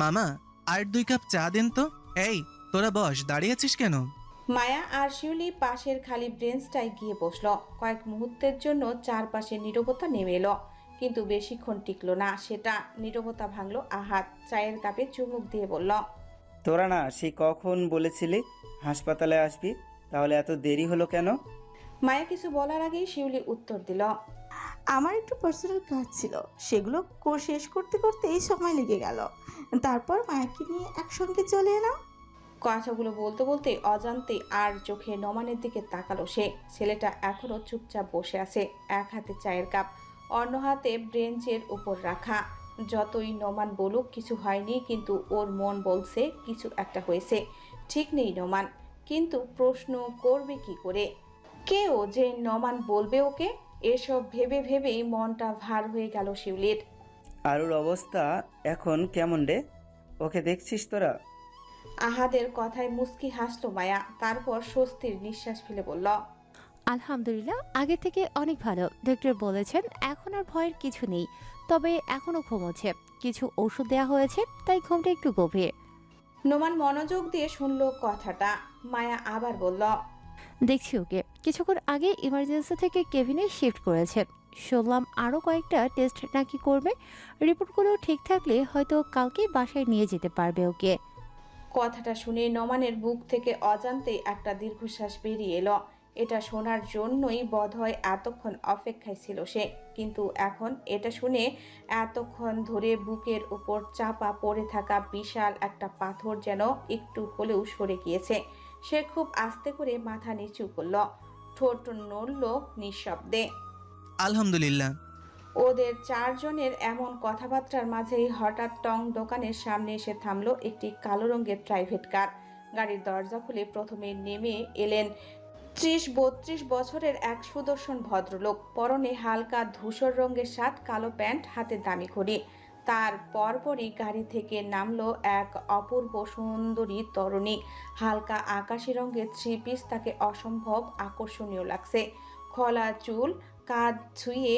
মামা, আর 2 কাপ চা দেন তো। এই, তোরা বস, দাঁড়িয়ে আছিস কেন? মায়া আর শিউলি পাশের খালি ব্রেঞ্চটায় গিয়ে বসল। কয়েক মুহূর্তের জন্য চারপাশে নীরবতা নেমে এলো, কিন্তু বেশিক্ষণ টিকলো না সেটা। নীরবতা ভাঙল আহাত। চায়ের কাপে চুমুক দিয়ে বলল, তোরা না সেই কখন বলেছিলি হাসপাতালে আসবি, তাহলে এত দেরি হলো কেন? মায়া কিছু বলার আগেই শিউলি উত্তর দিল, আমার একটু পার্সোনাল কাজ ছিল, সেগুলো শেষ করতে করতেই সময় লেগে গেল। তারপর মায়াকে নিয়ে একসঙ্গে চলে এলাম। কথাগুলো বলতে বলতে অজান্তে আর চোখে নোমানের দিকে তাকালো সে। ছেলেটা এখনো চুপচাপ বসে আছে, এক হাতে চায়ের কাপ, অন্য হাতে ব্রেঞ্চের উপর রাখা। যতই নোমান বলুক কিছু হয়নি, কিন্তু ওর মন বলছে কিছু একটা হয়েছে। ঠিক নেই নোমান, কিন্তু প্রশ্ন করবে কি করে? কেউ যে নোমান বলবে ওকে? এসব ভেবে ভেবেই মনটা ভার হয়ে গেল শিউলির। আরুর অবস্থা এখন কেমন রে? ওকে দেখছিস তোরা? আহাদের কথায় মুস্কি হাসলো মায়া, তারপর স্বস্তির নিঃশ্বাস ফেলে বলল, আলহামদুলিল্লাহ, আগে থেকে অনেক ভালো। ডক্টর বলেছেন এখন আর ভয়ের কিছু নেই, তবে এখনো ঘুমোচ্ছে। কিছু ওষুধ দেওয়া হয়েছে, তাই ঘুমটা একটু গভীর। নোমান মনোযোগ দিয়ে শুনল কথাটা। মায়া আবার বলল, দেখছি ওকে। কিছুক্ষণ আগে ইমার্জেন্সি থেকে কেবিনে শিফট করেছে। শুনলাম আরও কয়েকটা টেস্ট নাকি করবে। রিপোর্টগুলো ঠিক থাকলে হয়তো কালকেই বাসায় নিয়ে যেতে পারবে ওকে। কথাটা শুনে নোমানের বুক থেকে অজান্তেই একটা দীর্ঘশ্বাস বেরিয়ে এলো। এটা শোনার জন্যই বোধহয় এতক্ষণ অপেক্ষায় ছিল সে। কিন্তু এখন এটা শুনে এতক্ষণ ধরে বুকের উপর চাপা পড়ে থাকা বিশাল একটা পাথর যেন একটু হলেও সরে গিয়েছে। সে খুব আস্তে করে মাথা নিচু করল, ঠোঁট নড়ল নিঃশব্দে। আলহামদুলিল্লাহ। ওদের চারজনের এমন কথাবার্তার মাঝেই হঠাৎ টং দোকানের সামনে এসে থামলো একটি কালো রঙের প্রাইভেট কার। গাড়ির দরজা খুলে প্রথমে নেমে এলেন 30-32 বছরের এক সুদর্শন ভদ্রলোক। পরনে হালকা ধূসর রঙের শার্ট, কালো প্যান্ট, হাতে দামি ঘড়ি। তার পরপরই গাড়ি থেকে নামলো এক অপূর্ব সুন্দরী তরুণী। হালকা আকাশি রঙের থ্রি পিস তাকে অসম্ভব আকর্ষণীয় লাগছে। খোলা চুল, কাঁধ ছুঁয়ে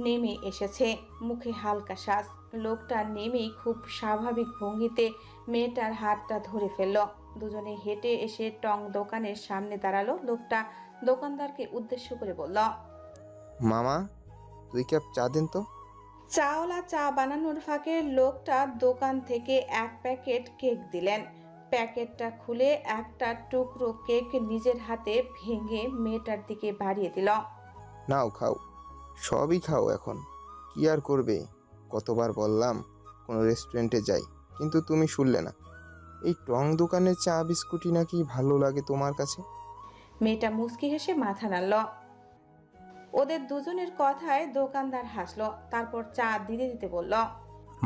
নেমে এসেছে, মুখে হালকা শ্বাস। লোকটা নেমেই খুব স্বাভাবিক ভঙ্গিতে মেয়েটার হাতটা ধরে ফেলল। দুজনে হেঁটে এসে টং দোকানের সামনে দাঁড়ালো। লোকটা দোকানদারকে উদ্দেশ্য করে বলল, মামা, 2 কাপ চা দেন তো। চাওলা চা বানানোর ফাঁকে লোকটা দোকান থেকে এক প্যাকেট কেক দিলেন। প্যাকেটটা খুলে একটা টুকরো কেক নিজের হাতে ভেঙে মেয়েটার দিকে বাড়িয়ে দিল। নাও খাও, সবই খাও এখন। কি আর করবে? কতবার বললাম কোনো রেস্টুরেন্টে যাই, কিন্তু তুমি শুনলে না। এই টং দোকানের চা বিস্কুটই নাকি ভালো লাগে তোমার কাছে। মেয়েটা মুচকি হেসে মাথা নাড়ল। ওদের দুজনের কথায় দোকানদার হাসলো, তারপর চা দিতে দিতে বলল,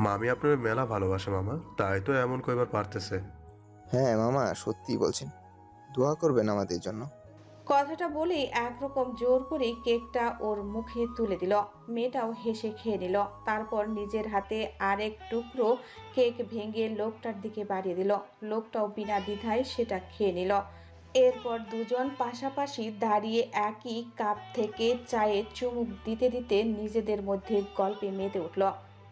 মামি আপনার মেলা ভালোবাসে মামা, তাই তো এমন কইবার পারতেছে। হ্যাঁ মামা, সত্যিই বলছেন। দোয়া করবেন আমাদের জন্য। কথাটা বলেই একরকম জোর করে কেকটা ওর মুখে তুলে দিল। মেয়েটাও হেসে খেয়ে নিল, তারপর নিজের হাতে আরেক টুকরো কেক ভেঙে লোকটার দিকে বাড়িয়ে দিল। লোকটাও বিনা দ্বিধায় সেটা খেয়ে নিল। এরপর দুজন পাশাপাশি দাঁড়িয়ে একই কাপ থেকে চায়ে চুমুক দিতে দিতে নিজেদের মধ্যে গল্পে মেতে উঠল।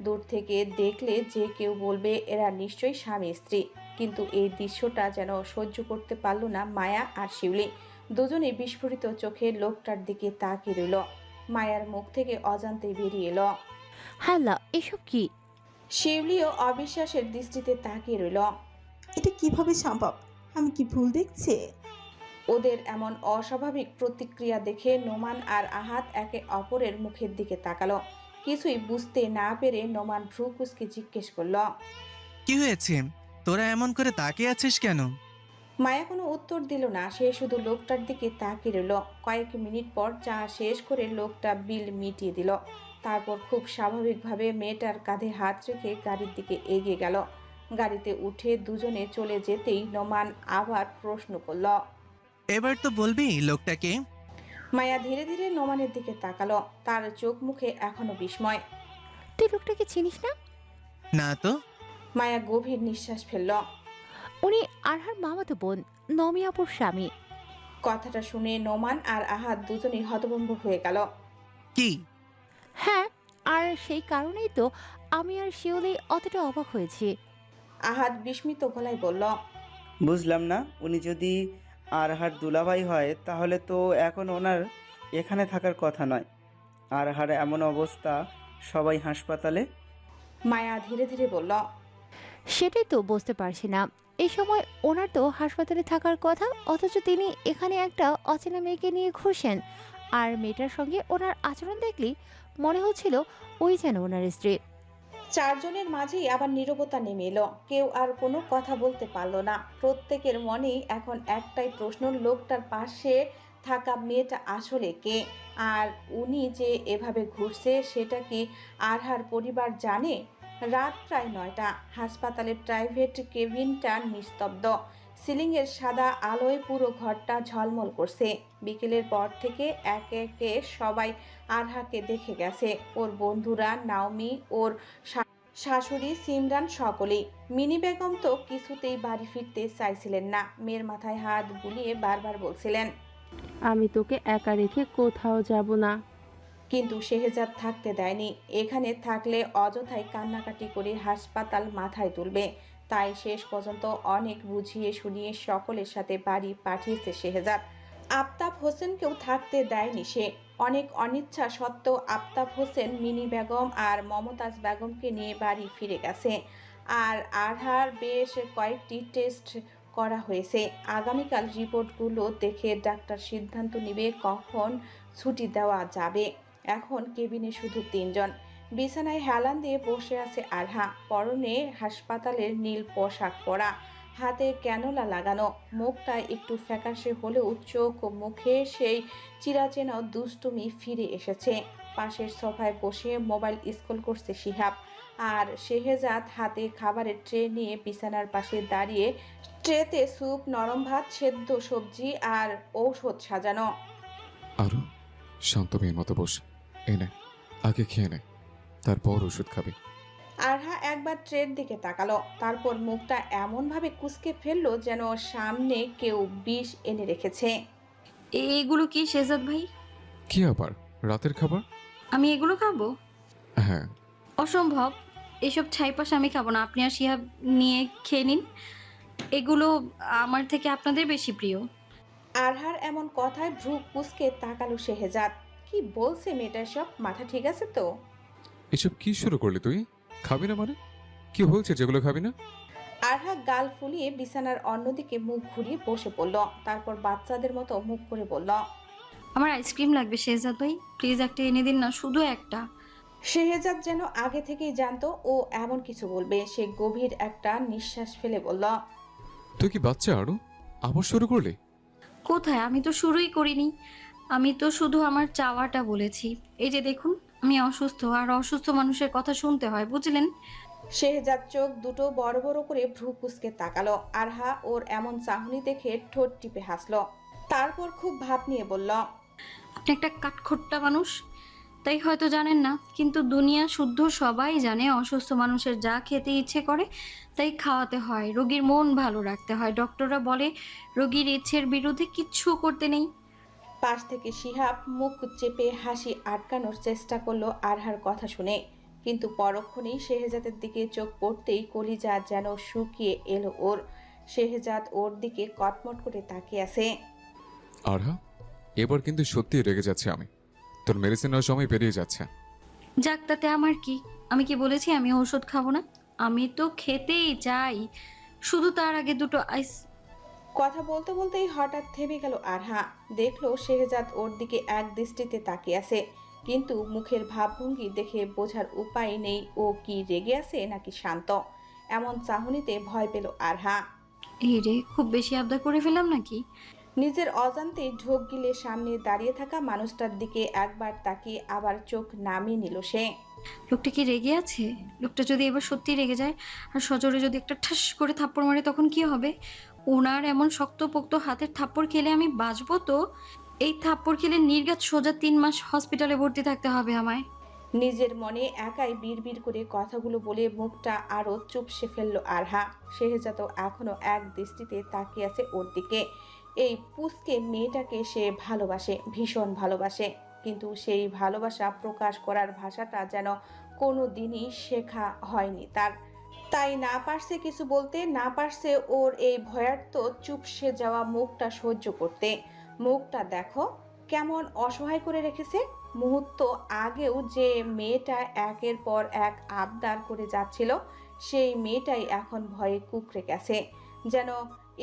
দূর থেকে দেখলে যে কেউ বলবে এরা নিশ্চয়ই স্বামী স্ত্রী, কিন্তু এই দৃশ্যটা যেন সহ্য করতে পারল না মায়া আর শিউলি। দুজনে বিস্ফোরিত চোখে লোকটার দিকে তাকিয়ে রইল। মায়ার মুখ থেকে অজান্তে বেরিয়ে এলো, হাল্লা, এসব কি? শিউলিও অবিশ্বাসের দৃষ্টিতে তাকিয়ে রইল। এটা কিভাবে সম্ভব? আমি কি ভুল দেখছি? ওদের এমন অস্বাভাবিক প্রতিক্রিয়া দেখে নোমান আর আহাত একে অপরের মুখের দিকে তাকালো। কিছুই বুঝতে না পেরে নোমান ভ্রু কুঁচকে জিজ্ঞেস করল, কি হয়েছে? তোরা এমন করে তাকিয়ে আছিস কেন? মায়া কোনো উত্তর দিল না, সে শুধু লোকটার দিকে তাকিয়ে রইল। কয়েক মিনিট পর চা শেষ করে লোকটা বিল মিটিয়ে দিল। তারপর খুব স্বাভাবিকভাবে মেয়েটার কাঁধে হাত রেখে গাড়ির দিকে এগিয়ে গেল। গাড়িতে উঠে দুজনে চলে যেতেই নোমান আবার প্রশ্ন করল, এবার তো বলবি লোকটাকে? মায়া ধীরে ধীরে নোমানের দিকে তাকালো, তার চোখ মুখে এখনো বিস্ময়। তুই লোকটাকে চিনিস না? না তো। মায়া গভীর নিঃশ্বাস ফেলল। উনি আরহার মামাতো বোন, নমি আপুর স্বামী। কথাটা শুনে নোমান আর আহাদ দুজনেই হতভম্ব হয়ে গেল। কি? হ্যাঁ, আর সেই কারণেই তো আমি আর শিওলি অতটা অবাক হয়েছি। আহাদ বিস্মিত গলায় বলল, বুঝলাম না, উনি যদি আরহার দুলাভাই হয় তাহলে তো এখন ওনার এখানে থাকার কথা নয়। আরহার এমন অবস্থা, সবাই হাসপাতালে। মায়া ধীরে ধীরে বলল, সেটাই তো বুঝতে পারছি না। এই সময় ওনার তো হাসপাতালে থাকার কথা, অথচ তিনি এখানে একটা অচেনা মেয়েকে নিয়ে ঘুরছেন। আর মেয়েটার সঙ্গে ওনার আচরণ দেখলেই মনে হচ্ছিল ওই যেন ওনার স্ত্রী। চারজনের মাঝেই আবার নীরবতা নেমে এলো। কেউ আর কোনো কথা বলতে পারলো না। প্রত্যেকের মনেই এখন একটাই প্রশ্ন, লোকটার পাশে থাকা মেয়েটা আসলে কে? আর উনি যে এভাবে ঘুরছে সেটা কি আরহার পরিবার জানে? রাত প্রায় 9টা। হাসপাতালের প্রাইভেট কেবিনটা নিস্তব্ধ। সিলিংয়ের সাদা আলোয় পুরো ঘরটা ঝলমল করছে। বিকেলের পর থেকে একে একে সবাই আরহাকে দেখে গেছে। ওর বন্ধুরা, নাওমি, ওর শাশুড়ি, সিমরান, সকলেই। মিনি বেগম তো কিছুতেই বাড়ি ফিরতে চাইছিলেন না। মেয়ের মাথায় হাত বুলিয়ে বারবার বলছিলেন, আমি তোকে একা রেখে কোথাও যাব না। কিন্তু শেহজাদ থাকতে দেয়নি। এখানে থাকলে অযথাই কান্নাকাটি করে হাসপাতাল মাথায় তুলবে। তাই শেষ পর্যন্ত অনেক বুঝিয়ে শুনিয়ে সকলের সাথে বাড়ি পাঠিয়েছে শেহজাদ। আফতাব হোসেনকেও থাকতে দেয়নি সে। অনেক অনিচ্ছা সত্ত্বেও আফতাব হোসেন মিনি বেগম আর মমতাজ বেগমকে নিয়ে বাড়ি ফিরে গেছে। আর আরহার বেশ কয়েকটি টেস্ট করা হয়েছে। আগামীকাল রিপোর্টগুলো দেখে ডাক্তার সিদ্ধান্ত নেবে কখন ছুটি দেওয়া যাবে। এখন কেবিনে শুধু 3 জন। বিছানায় হেলান দিয়ে বসে আছে আরহা। পরনে হাসপাতালের নীল পোশাক পরা, হাতে ক্যানোলা লাগানো। মুখটা একটু ফ্যাকাশে হলেও চোখ ও মুখে সেই চিরাচেনা দুষ্টুমি ফিরে এসেছে। পাশের সোফায় বসে মোবাইল স্ক্রল করছে শিহাব। আর শেহজাদ হাতে খাবারের ট্রে নিয়ে বিছানার পাশে দাঁড়িয়ে, ট্রেতে স্যুপ, নরম ভাত, সেদ্ধ সবজি আর ঔষধ সাজানো। আরো শান্ত মেয়ের মতো বস, এনে আগে খেয়ে নে, তারপর ওষুধ খাবি। আরহা একবার ট্রের দিকে তাকালো, তারপর মুখটা এমনভাবে কুঁচকে ফেললো যেন সামনে কেউ বিষ এনে রেখেছে। এগুলো কি শেহজাদ ভাই? কি আবার রাতের খাবার? আমি এগুলো খাবো? হ্যাঁ। অসম্ভব, এসব ছাইপাশ আমি খাবো না। আপনি আর শিহাব নিয়ে খেয়ে নিন। এগুলো আমার থেকে আপনাদের বেশি প্রিয়। আরহার এমন কথায় ভ্রু কুঁচকে তাকালো শেহজাদ। কি বলছে মেয়েটা সব? মাথা ঠিক আছে তো? এসব কি শুরু করলি তুই? খাবি না মানে? কি হয়েছে যেগুলো খাবি না? আরহা গাল ফুলিয়ে বিছানার অন্যদিকে মুখ ঘুরিয়ে বসে পড়ল। তারপর বাচ্চাদের মতো মুখ করে বলল, আমার আইসক্রিম লাগবে শেহজাদ ভাই, প্লিজ একটা এনে দিন না, শুধু একটা। শেহজাদ যেন আগে থেকেই জানতো ও এমন কিছু বলবে। সে গভীর একটা নিঃশ্বাস ফেলে বলল, তুই কি বাচ্চা আরো আবার শুরু করলি? কোথায়, আমি তো শুরুই করিনি। আমি তো শুধু আমার চাওয়াটা বলেছি। এই যে দেখুন, আমি অসুস্থ, আর অসুস্থ মানুষের কথা শুনতে হয়, বুঝলেন? শেহজাদ চোখ দুটো বড় বড় করে ভ্রু কুঁচকে তাকালো। আরহা ওর এমন চাহনি দেখে ঠোঁট টিপে হাসলো। তারপর খুব ভাব নিয়ে বলল, আপনি একটা কাঠখোট্টা মানুষ, তাই হয়তো জানেন না, কিন্তু দুনিয়া শুদ্ধ সবাই জানে অসুস্থ মানুষের যা খেতে ইচ্ছে করে তাই খাওয়াতে হয়, রোগীর মন ভালো রাখতে হয়। ডক্টররা বলে রোগীর ইচ্ছের বিরুদ্ধে কিচ্ছু করতে নেই। পাশ থেকে শিহাব মুখ চেপে হাসি আটকানোর চেষ্টা করলো আরহার কথা শুনে, কিন্তু পরক্ষণেই শেহজাদের দিকে চোখ পড়তেই কলিজা যেন শুকিয়ে এলো ওর। শেহজাদ ওর দিকে কটমট করে তাকিয়ে আছে। আরহা, এবার কিন্তু সত্যি রেগে যাচ্ছে আমি। তোর মেডিসিন নেওয়ার সময় পেরিয়ে যাচ্ছে। যাক, তাতে আমার কি? আমি কি বলেছি আমি ওষুধ খাবো না? আমি তো খেতেই চাই, শুধু তার আগে দুটো আইস। কথা বলতে বলতেই হঠাৎ থেমে গেল আরহা। দেখলো শেহজাদ ওর দিকে এক দৃষ্টিতে তাকিয়ে আছে, কিন্তু মুখের ভাবভঙ্গি দেখে বোঝার উপায় নেই ও কি রেগে আছে নাকি শান্ত। এমন চাহনিতে ভয় পেল আরহা। এই রে, খুব বেশি আবদার করে ফেললাম নাকি? নিজের অজান্তেই ঢোক গিলে সামনে দাঁড়িয়ে থাকা মানুষটার দিকে একবার তাকিয়ে আবার চোখ নামিয়ে নিল সে। লোকটা কি রেগে আছে? লোকটা যদি এবার সত্যি রেগে যায় আর সজোরে যদি একটা ঠাস করে থাপ্পড় মারে, তখন কি হবে? ওনার এমন শক্তপোক্ত হাতের থাপ্পড় খেলে আমি বাঁচবো তো? এই থাপ্পড় খেলে নির্ঘাত সোজা 3 মাস হসপিটালে ভর্তি থাকতে হবে আমায়। নিজের মনে একাই বিড়বিড় করে কথাগুলো বলে মুখটা আরো চুপসে ফেললো আরহা। শেহজাদ এখনো এক দৃষ্টিতে তাকিয়ে আছে ওর দিকে। এই পুচকে মেয়েটাকে সে ভালোবাসে, ভীষণ ভালোবাসে, কিন্তু সেই ভালোবাসা প্রকাশ করার ভাষাটা যেন কোনো দিনই শেখা হয়নি তার। তাই না পারছে কিছু বলতে, না পারছে ওর এই ভয়ার্ত চুপসে যাওয়া মুখটা সহ্য করতে। মুখটা দেখো কেমন অসহায় করে রেখেছে। মুহূর্ত আগেও যে মেয়েটা একের পর এক আবদার করে যাচ্ছিল, সেই মেয়েটাই এখন ভয়ে কুঁকড়ে গেছে, যেন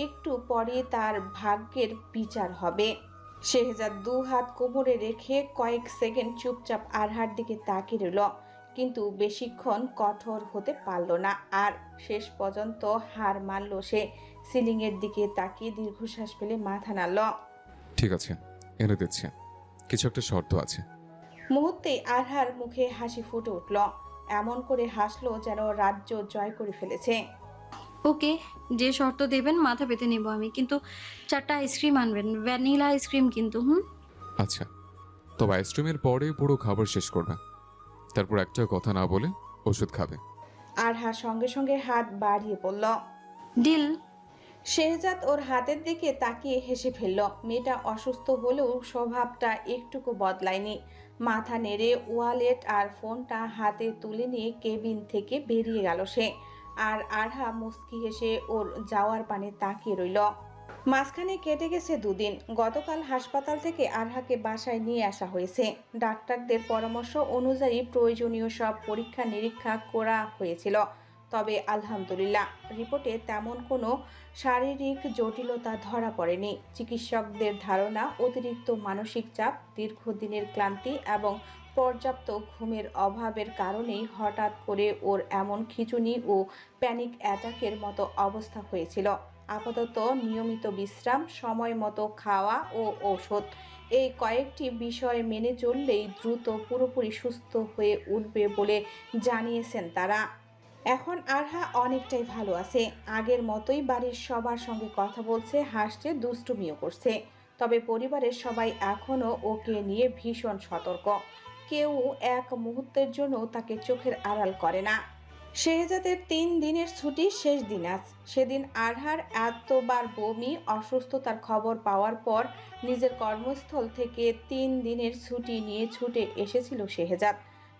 একটু পরে তার ভাগ্যের বিচার হবে। শেহজাদ দু হাত কোমরে রেখে কয়েক সেকেন্ড চুপচাপ আরহার দিকে তাকিয়ে রইল, কিন্তু বেশিক্ষণ কঠোর হতে পারল না। আর শেষ পর্যন্ত হার মানল সে। সিলিংয়ের দিকে তাকিয়ে দীর্ঘশ্বাস ফেলে মাথা নাড়ল। ঠিক আছে, এনে দিচ্ছি। কিছু একটা শর্ত আছে। মুহূর্তেই আরহার মুখে হাসি ফুটে উঠল, এমন করে হাসলো যেন রাজ্য জয় করে ফেলেছে। ওকে, যে শর্ত দেবেন মাথা পেতে নেব আমি, কিন্তু 4টা আইসক্রিম আনবেন, ভ্যানিলা আইসক্রিম কিন্তু। আচ্ছা, তবে আইসক্রিমের পরে পুরো খাবার শেষ করবে, তারপর একটা কথা না বলে ওষুধ খাবে। আরহা সঙ্গে সঙ্গে হাত বাড়িয়ে পড়ল। ডিল। শেহজাদ ওর হাতের দিকে তাকিয়ে হেসে ফেলল। মেয়েটা অসুস্থ হলেও স্বভাবটা একটুকু বদলায়নি। মাথা নেড়ে ওয়ালেট আর ফোনটা হাতে তুলে নিয়ে কেবিন থেকে বেরিয়ে গেল সে। আর আরহা মুস্কি হেসে ওর যাওয়ার পানে তাকিয়ে রইল। মাঝখানে কেটে গেছে 2 দিন। গতকাল হাসপাতাল থেকে আরহাকে বাসায় নিয়ে আসা হয়েছে। ডাক্তারদের পরামর্শ অনুযায়ী প্রয়োজনীয় সব পরীক্ষা নিরীক্ষা করা হয়েছিল। তবে আলহামদুলিল্লাহ, রিপোর্টে তেমন কোনো শারীরিক জটিলতা ধরা পড়েনি। চিকিৎসকদের ধারণা অতিরিক্ত মানসিক চাপ, দীর্ঘদিনের ক্লান্তি এবং পর্যাপ্ত ঘুমের অভাবের কারণেই হঠাৎ করে ওর এমন খিঁচুনি ও প্যানিক অ্যাটাকের মতো অবস্থা হয়েছিল। আপাতত নিয়মিত বিশ্রাম, সময় মতো খাওয়া ও ঔষধ, এই কয়েকটি বিষয় মেনে চললেই দ্রুত পুরোপুরি সুস্থ হয়ে উঠবে বলে জানিয়েছেন তারা। এখন আরহা অনেকটাই ভালো আছে। আগের মতোই বাড়ির সবার সঙ্গে কথা বলছে, হাসছে, দুষ্টুমিও করছে। তবে পরিবারের সবাই এখনও ওকে নিয়ে ভীষণ সতর্ক। কেউ এক মুহূর্তের জন্য তাকে চোখের আড়াল করে না। শেহজাদের 3 দিনের ছুটি শেষ দিন আজ। সেদিন আরহার এতবার বমি অসুস্থতার খবর পাওয়ার পর নিজের কর্মস্থল থেকে 3 দিনের ছুটি নিয়ে ছুটে এসেছিল শেহজাদ।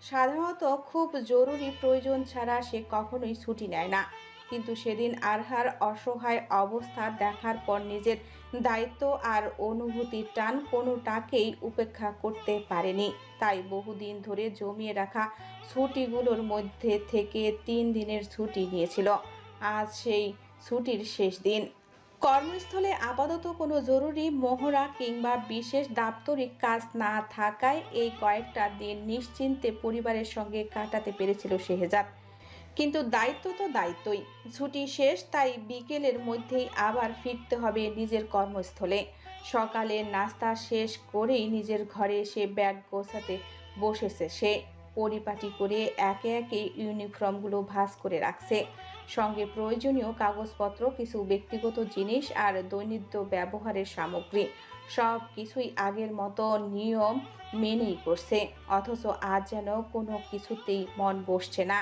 সাধারণত খুব জরুরি প্রয়োজন ছাড়া সে কখনোই ছুটি নেয় না, কিন্তু সেদিন আরহার অসহায় অবস্থা দেখার পর নিজের দায়িত্ব আর অনুভূতির টান কোনোটাকেই উপেক্ষা করতে পারেনি। তাই বহুদিন ধরে জমিয়ে রাখা ছুটিগুলোর মধ্যে থেকে 3 দিনের ছুটি নিয়েছিল। আজ সেই ছুটির শেষ দিন। কর্মস্থলে আপাতত কোনো জরুরি মহড়া কিংবা বিশেষ দাপ্তরিক কাজ না থাকায় এই কয়েকটা দিন নিশ্চিন্তে পরিবারের সঙ্গে কাটাতে পেরেছিল শেহজাদ। কিন্তু দায়িত্ব তো দায়িত্বই। ছুটি শেষ, তাই বিকেলের মধ্যেই আবার ফিরতে হবে নিজের কর্মস্থলে। সকালের নাস্তা শেষ করেই নিজের ঘরে এসে ব্যাগ গোছাতে বসেছে সে। পরিপাটি করে একে একে ইউনিফর্মগুলো ভাঁজ করে রাখছে। সঙ্গে প্রয়োজনীয় কাগজপত্র, কিছু ব্যক্তিগত জিনিস আর দৈনন্দিন ব্যবহারের সামগ্রী, সব কিছুই আগের মতো নিয়ম মেনেই করছে। অথচ আজ যেন কোনো কিছুতেই মন বসছে না।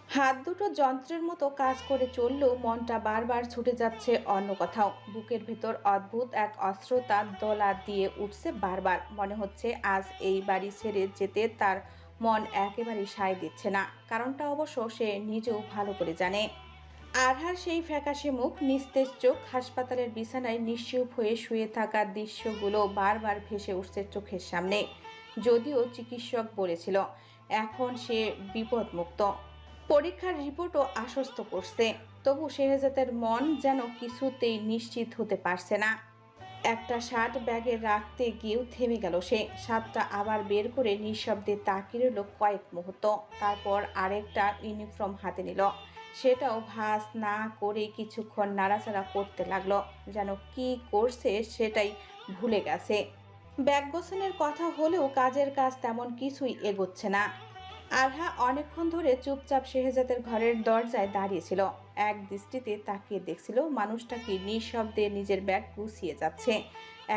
হাত দুটো যন্ত্রের মতো কাজ করে চললেও মনটা বারবার ছুটে যাচ্ছে অন্য কোথাও। বুকের ভেতর অদ্ভুত এক অস্থিরতা দোলা দিয়ে উঠছে বারবার। মনে হচ্ছে আজ এই বাড়ি ছেড়ে যেতে তার মন একেবারেই সায় দিচ্ছে না। কারণটা অবশ্য সে নিজেও ভালো করে জানে। আরহার সেই ফ্যাকাশে মুখ, নিস্তেজ চোখ, হাসপাতালের বিছানায় নিশ্চুপ হয়ে শুয়ে থাকা দৃশ্যগুলো বারবার ভেসে উঠছে চোখের সামনে। যদিও চিকিৎসক বলেছিল এখন সে বিপদমুক্ত, পরীক্ষার রিপোর্টও আশ্বস্ত করছে, তবু শেহজাদের মন যেন কিছুতেই নিশ্চিত হতে পারছে না। একটা শার্ট ব্যাগে রাখতে গিয়েও থেমে গেল সে। শার্টটা আবার বের করে নিঃশব্দে তাকিয়ে রইল কয়েক মুহূর্ত। তারপর আরেকটা ইউনিফর্ম হাতে নিল। সেটাও ভাঁজ না করে কিছুক্ষণ নাড়াচাড়া করতে লাগলো, যেন কি করছে সেটাই ভুলে গেছে। ব্যাগ গোছানোর কথা হলেও কাজের কাজ তেমন কিছুই এগোচ্ছে না। আরহা অনেকক্ষণ ধরে চুপচাপ শেহজাদের ঘরের দরজায় দাঁড়িয়েছিল। এক দৃষ্টিতে তাকিয়ে দেখছিল মানুষটা কি নিঃশব্দে নিজের ব্যাগ গুছিয়ে যাচ্ছে।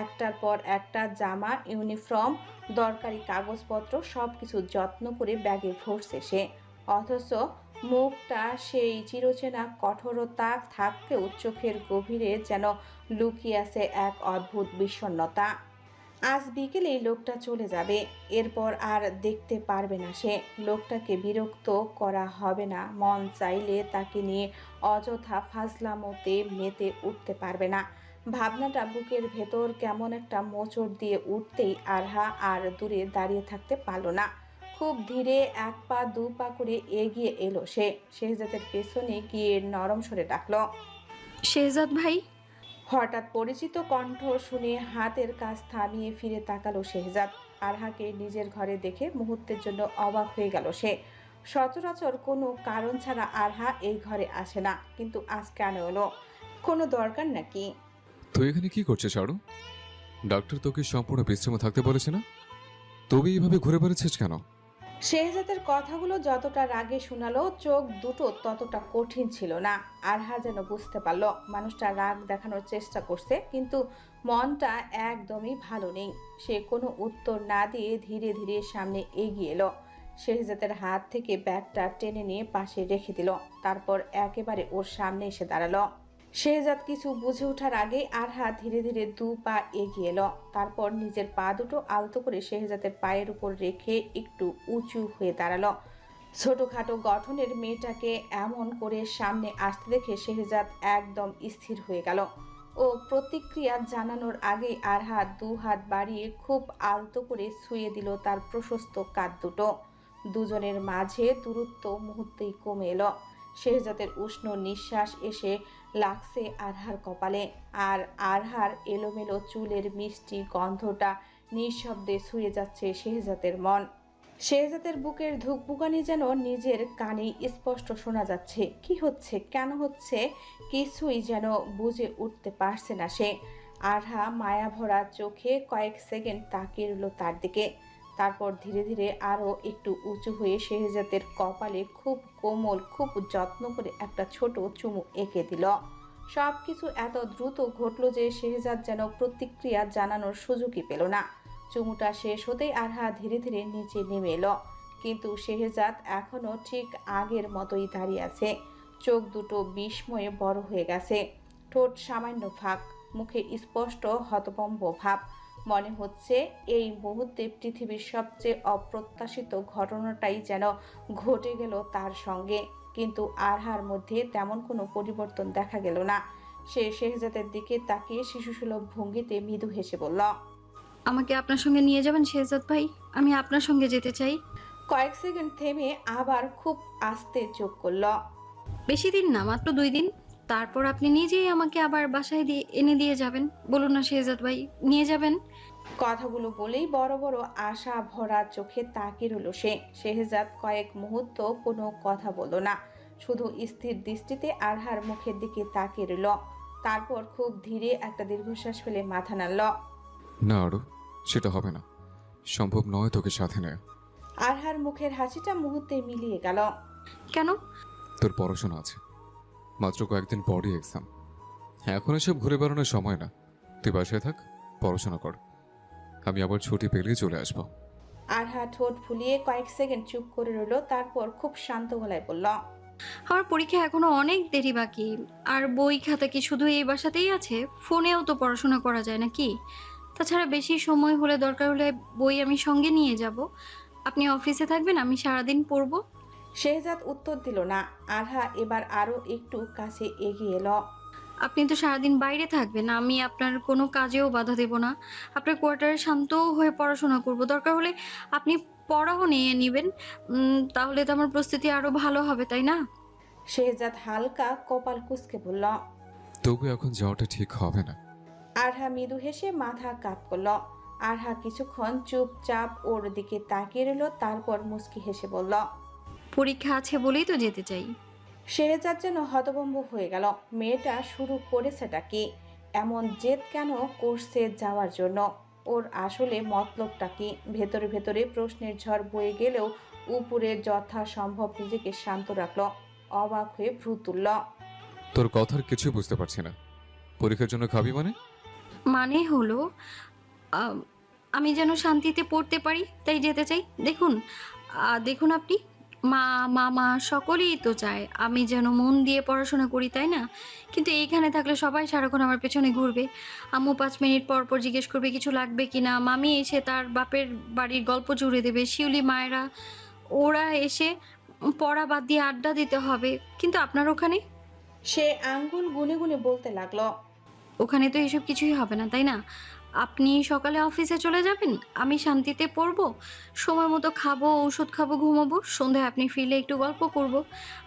একটার পর একটা জামা, ইউনিফর্ম, দরকারি কাগজপত্র সবকিছু যত্ন করে ব্যাগে ভরছে সে। অথচ মুখটা সেই চিরচেনা কঠোরতা থাকতেও চোখের গভীরে যেন লুকিয়ে আছে এক অদ্ভুত বিষণ্ণতা। আজ বিকেলেই লোকটা চলে যাবে, এরপর আর দেখতে পারবে না সে। লোকটাকে বিরক্ত করা হবে না, মন চাইলে তাকে নিয়ে অযথা ফাজলামোতে মেতে উঠতে পারবে না। ভাবনাটা বুকের ভেতর কেমন একটা মোচড় দিয়ে উঠতেই আরহা আর দূরে দাঁড়িয়ে থাকতে পারল না। খুব ধীরে 1 পা 2 পা করে এগিয়ে এলো সে। শেহজাদের পেছনে গিয়ে নরম স্বরে ডাকলো, শেহজাদ ভাই। হঠাৎ পরিচিত কণ্ঠ শুনে হাতের কাজ থামিয়ে ফিরে তাকালো শেহজাদ। আরহাকে নিজের ঘরে দেখে মুহূর্তের জন্য অবাক হয়ে গেল সে। সচরাচর কোনো কারণ ছাড়া আরহা এই ঘরে আসে না, কিন্তু আজ কেন এলো? কোনো দরকার নাকি? তুই এখানে কি করছিস আরু? ডাক্তার তোকে সম্পূর্ণ বিশ্রামে থাকতে বলেছে না? তবে এইভাবে ঘুরে বেড়াচ্ছিস কেন? শেহজাদের কথাগুলো যতটা রাগে শোনালো, চোখ দুটো ততটা কঠিন ছিল না। আরহা যেন বুঝতে পারলো মানুষটা রাগ দেখানোর চেষ্টা করছে, কিন্তু মনটা একদমই ভালো নেই। সে কোনো উত্তর না দিয়ে ধীরে ধীরে সামনে এগিয়ে এলো। শেহজাদের হাত থেকে ব্যাগটা টেনে নিয়ে পাশে রেখে দিল, তারপর একেবারে ওর সামনে এসে দাঁড়ালো। শেহজাদ কিছু বুঝে ওঠার আগেই আরহা ধীরে ধীরে 2 পা এগিয়ে এলো, তারপর নিজের পা দুটো আলতো করে শেহজাদের পায়ের উপর রেখে একটু উঁচু হয়ে দাঁড়ালো। ছোটখাটো গঠনের মেয়েটাকে এমন করে সামনে আসতে দেখে শেহজাদ একদম স্থির হয়ে গেল। ও প্রতিক্রিয়া জানানোর আগেই আরহা 2 হাত বাড়িয়ে খুব আলতো করে ছুঁয়ে দিল তার প্রশস্ত কাঁধ দুটো। দুজনের মাঝে দূরত্ব মুহূর্তেই কমে এলো। শেহজাদের উষ্ণ নিঃশ্বাস এসে লাগছে আরহার কপালে, আর আরহার এলোমেলো চুলের মিষ্টি গন্ধটা নিঃশব্দে ছুঁয়ে যাচ্ছে শেহজাদের মন। শেহজাদের বুকের ধুকপুকানি যেন নিজের কানেই স্পষ্ট শোনা যাচ্ছে। কি হচ্ছে, কেন হচ্ছে, কিছুই যেন বুঝে উঠতে পারছে না সে। আরহা মায়াভরা চোখে কয়েক সেকেন্ড তাকিয়ে রইল তার দিকে, তারপর ধীরে ধীরে আরও একটু উঁচু হয়ে শেহজাদের কপালে খুব কোমল, খুব যত্ন করে একটা ছোট চুমু এঁকে দিল। সব কিছু এত দ্রুত ঘটলো যে শেহজাদ যেন প্রতিক্রিয়া জানানোর সুযোগই পেল না। চুমুটা শেষ হতেই আরহা ধীরে ধীরে নিচে নেমে এলো, কিন্তু শেহজাদ এখনো ঠিক আগের মতোই দাঁড়িয়ে আছে। চোখ দুটো বিস্ময়ে বড় হয়ে গেছে, ঠোঁট সামান্য ফাঁক, মুখে স্পষ্ট হতভম্ব ভাব। মনে হচ্ছে এই মুহূর্তে পৃথিবীর সবচেয়ে অপ্রত্যাশিত ঘটনাটাই যেন ঘটে গেল তার সঙ্গে। কিন্তু আরহার মধ্যে তেমন কোনো পরিবর্তন দেখা গেল না। সে শেহজাদের দিকে তাকিয়ে শিশুসুলভ ভঙ্গিতে মৃদু হেসে বলল, আমাকে আপনার সঙ্গে নিয়ে যাবেন শেহজাদ ভাই? আমি আপনার সঙ্গে যেতে চাই। কয়েক সেকেন্ড থেমে আবার খুব আস্তে চোখ করল। বেশি দিন না, মাত্র 2 দিন। তারপর আপনি নিজেই আমাকে আবার বাসায় এনে দিয়ে যাবেন। বলুন না শেহজাদ ভাই, নিয়ে যাবেন। কথাগুলো বলেই বড় বড় আশা ভরা চোখে তাকিয়ে রইল সে। শেহজাদ কয়েক মুহূর্ত কোনো কথা বলল না, শুধু স্থির দৃষ্টিতে আরহার মুখের দিকে তাকিয়ে রইল। তারপর খুব ধীরে একটা দীর্ঘশ্বাস ফেলে মাথা নাড়ল। না আরু, সেটা হবে না, সম্ভব নয় তোকে সাথে নেয়া। আরহার মুখের হাসিটা মুহূর্তে মিলিয়ে গেল। কেন? তোর পড়াশোনা আছে, মাত্র কয়েকদিন পরই এক্সাম। এখন এসব ঘুরে বেড়ানোর সময় না, তুই বাসায় থাক, পড়াশোনা কর। আমি আবার ছুটি পেলেই চলে আসবো। আরহা ঠোঁট ফুলিয়ে কয়েক সেকেন্ড চুপ করে রইল, তারপর খুব শান্ত গলায় বলল, আমার পরীক্ষা এখনো অনেক দেরি বাকি। আর বই খাতা কি শুধু এই বাসাতেই আছে? ফোনেও তো পড়াশোনা করা যায় নাকি? তাছাড়া বেশি সময় হলে দরকার হলে বই আমি সঙ্গে নিয়ে যাব। আপনি অফিসে থাকবেন, আমি সারাদিন পড়বো। শেহজাদ উত্তর দিল না। আরহা এবার আরো একটু কাছে এগিয়ে এলো। আপনি তো সারাদিন বাইরে থাকবেন, আমি আপনার কোনো কাজেও বাধা দেব না। আপনার কোয়ার্টারে শান্ত হয়ে পড়াশোনা করব। দরকার হলে আপনি পড়াও নিয়ে নেবেন, তাহলে তো আমার প্রস্তুতি আরো ভালো হবে, তাই না? শেহজাদ হালকা কপাল কুঁচকে বলল। তবু এখন যাওয়াটা ঠিক হবে না। আরহা মৃদু হেসে মাথা কাত করল। আরহা কিছুক্ষণ চুপচাপ ওর দিকে তাকিয়ে রইল, তারপর মুচকি হেসে বলল, পরীক্ষা আছে বলেই তো যেতে চাই। শেহজাদ যেন হতভম্ব হয়ে গেল। মেয়েটা শুরু করেছেটা কি? এমন জেদ কেন করছে যাওয়ার জন্য? ওর আসলে মতলবটা কি? ভেতরে ভেতরে প্রশ্নের ঝড় বয়ে গেলেও উপরে যথাসম্ভব নিজেকে শান্ত রাখল। অবাক হয়ে ভ্রু তুলল। তোর কথার কিছুই বুঝতে পারছি না। পরীক্ষার জন্য খাবি মানে? মানে হলো আমি যেন শান্তিতে পড়তে পারি, তাই যেতে চাই। দেখুন আপনি মা মামা সকলেই তো চায় আমি যেন মন দিয়ে পড়াশোনা করি, তাই না? কিন্তু এইখানে থাকলে সবাই সারাক্ষণ আমার পেছনে ঘুরবে। আম্মু 5 মিনিট পর পর জিজ্ঞেস করবে কিছু লাগবে কিনা, মামি এসে তার বাপের বাড়ির গল্প জুড়ে দেবে, শিউলি মায়েরা ওরা এসে পড়া বাদ দিয়ে আড্ডা দিতে হবে। কিন্তু আপনার ওখানে সে আঙ্গুল গুনে গুনে বলতে লাগলো। ওখানে তো এসব কিছুই হবে না, তাই না? আপনি সকালে অফিসে চলে যাবেন, আমি শান্তিতে পড়বো, সময় মতো খাবো, ঔষধ খাবো, ঘুমাবো, সন্ধ্যায় আপনি ফিরলে একটু গল্প করব,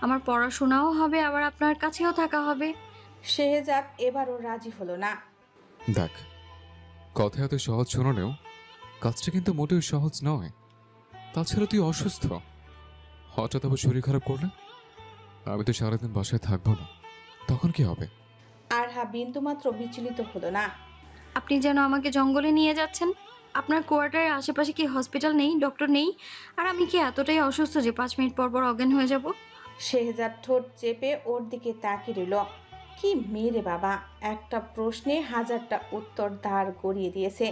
আমার পড়াশোনাও হবে, আবার আপনার কাছেও থাকা হবে। শেহজাদ এবারও রাজি হলো না। দেখ, কথা এত সহজ শোনালেও কাজটা কিন্তু মোটেও সহজ নয়। তাছাড়া তুই অসুস্থ, হঠাৎ আবার শরীর খারাপ করলে আমি তো সারাদিন বাসায় থাকবো না, তখন কি হবে? আরহা বিন্দুমাত্র বিচলিত হলো না। আপনি যেন আমাকে জঙ্গলে নিয়ে যাচ্ছেন। আপনার কোয়ার্টারের আশেপাশে কি হসপিটাল নেই, ডক্টর নেই? আর আমি কি এতটাই অসুস্থ যে 5 মিনিট পর পর অজ্ঞান হয়ে যাব? শেহজাদ ঠোঁট চেপে ওর দিকে তাকিয়ে রইল। কি মেয়ে রে বাবা, একটা প্রশ্নে হাজারটা উত্তর দাঁড় গড়িয়ে দিয়েছে।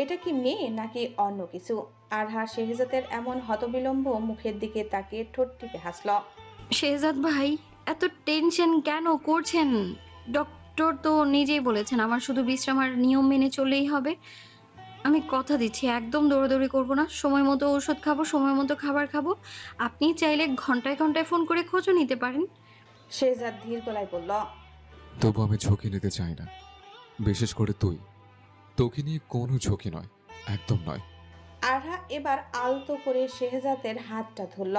এটা কি মেয়ে নাকি অন্য কিছু? আরহা শেহজাদের এমন হতবিলম্ব মুখের দিকে তাকিয়ে ঠোঁট টিপে হাসল। শেহজাদ ভাই, এত টেনশন কেন করছেন? ডক্টর তো নিজেই বলেছেন আমার শুধু বিশ্রাম আর নিয়ম মেনে চললেই হবে। আমি কথা দিচ্ছি একদম দৌড়াদৌড়ি করবো না, সময় মতো ওষুধ খাবো, সময় মতো খাবার খাবো। আপনি চাইলে ঘন্টায় ঘন্টায় ফোন করে খোঁজও নিতে পারেন। শেহজাদ ধীর গলায় বলল। তবু আমি ঝুঁকি নিতে চাই না, বিশেষ করে তুই। তোকে নিয়ে কোনো ঝুঁকি নয়, একদম নয়। আরহা এবার আলতো করে শেহজাদের হাতটা ধরল।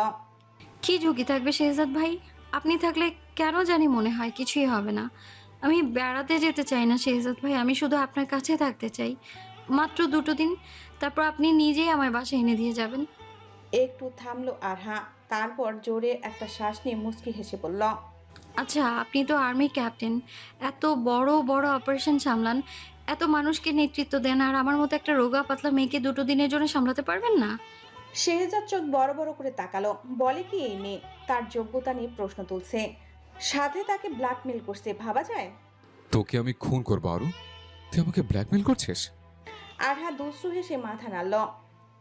কি ঝুঁকি থাকবে শেহজাদ ভাই? আপনি থাকলে কেন জানি মনে হয় কিছুই হবে না। আমি বেড়াতে যেতে চাই না শেহজাদ ভাই, আমি শুধু আপনার কাছে থাকতে চাই মাত্র 2 দিন, তারপর আপনি নিজেই আমার বাসায় এনে দিয়ে যাবেন। একটু থামলো আরহা, তারপর জোরে একটা শ্বাস নিয়ে মুচকি হেসে বলল। আচ্ছা, আপনি তো আর্মি ক্যাপ্টেন, এত বড় বড় অপারেশন সামলান, এত মানুষকে নেতৃত্ব দেন, আর আমার মতো একটা রোগা পাতলা মেয়েকে 2 দিনের জন্য সামলাতে পারবেন না? শেহজাদ চোখ বড় বড় করে তাকালো। বলে কি এই মেয়ে তার যোগ্যতা নিয়ে প্রশ্ন তুলছে, সাথে তাকে ব্ল্যাকমেল করছে, ভাবা যায়? তোকে আমি খুন করবো আরু, তুই আমাকে ব্ল্যাকমেল করছিস? আরহা দুষ্টু হেসে মাথা নাড়ল।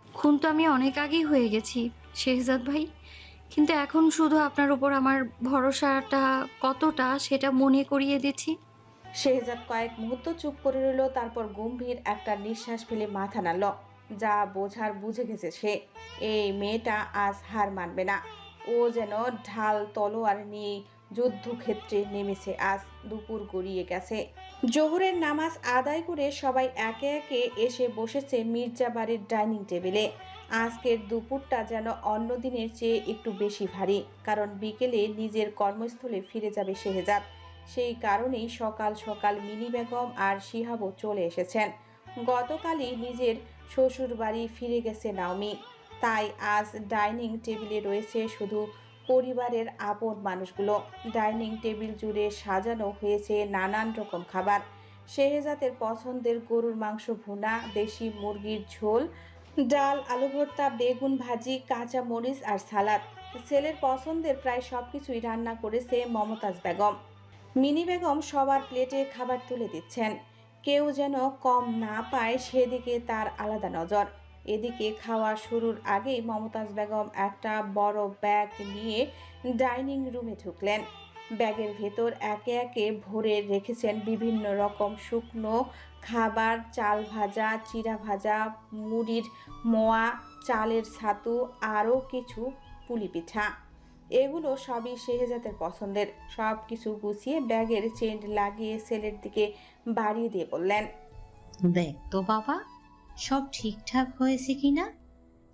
খুন তো আমি অনেক আগেই হয়ে গেছি শেহজাদ ভাই, কিন্তু এখন শুধু আপনার উপর আমার ভরসাটা কতটা সেটা মনে করিয়ে দিচ্ছি। শেহজাদ কয়েক মুহূর্ত চুপ করে রইল, তারপর গম্ভীর একটা নিঃশ্বাস ফেলে মাথা নাড়ল। যা বোঝার বুঝে গেছে সে, এই মেয়েটা আজ হার মানবে না। ও যেন ঢাল তলোয়ার নিয়ে যুদ্ধক্ষেত্রে নেমেছে। আজ দুপুর গড়িয়ে গেছে, জোহরের নামাজ আদায় করে সবাই একে একে এসে বসেছে মির্জা বাড়ির ডাইনিং টেবিলে। আজকের দুপুরটা যেন অন্য দিনের চেয়ে একটু বেশি ভারী, কারণ বিকেলে নিজের কর্মস্থলে ফিরে যাবে শেহজাদ। সেই কারণেই সকাল সকাল মিনি বেগম আর শিহাবও চলে এসেছেন। গতকালই নিজের শ্বশুর বাড়ি ফিরে গেছে নাওমি, তাই আজ ডাইনিং টেবিলে রয়েছে শুধু পরিবারের আপন মানুষগুলো। ডাইনিং টেবিল জুড়ে সাজানো হয়েছে নানান রকম খাবার। শেহজাদের পছন্দের গরুর মাংস ভুনা, দেশি মুরগির ঝোল, ডাল, আলু ভর্তা, বেগুন ভাজি, কাঁচা মরিচ আর সালাদ। ছেলের পছন্দের প্রায় সব কিছুই রান্না করেছে মমতাজ বেগম। মিনি বেগম সবার প্লেটে খাবার তুলে দিচ্ছেন, কেউ যেন কম না পায় সেদিকে তার আলাদা নজর। এদিকে খাওয়া শুরুর আগেই মমতাজ বেগম একটা বড় ব্যাগ নিয়ে ডাইনিং রুমে ঢুকলেন। ব্যাগের ভেতর একে একে ভরে রেখেছেন বিভিন্ন রকম শুকনো খাবার, চাল ভাজা, চিড়া ভাজা, মুড়ির মোয়া, চালের ছাতু, আরও কিছু পুলি পিঠা। এগুলো সবই শেহজাদের পছন্দের। সব কিছু গুছিয়ে ব্যাগের চেন লাগিয়ে ছেলের দিকে বাড়িয়ে দিয়ে বললেন, দেখ তো বাবা, সব ঠিকঠাক হয়েছে কিনা,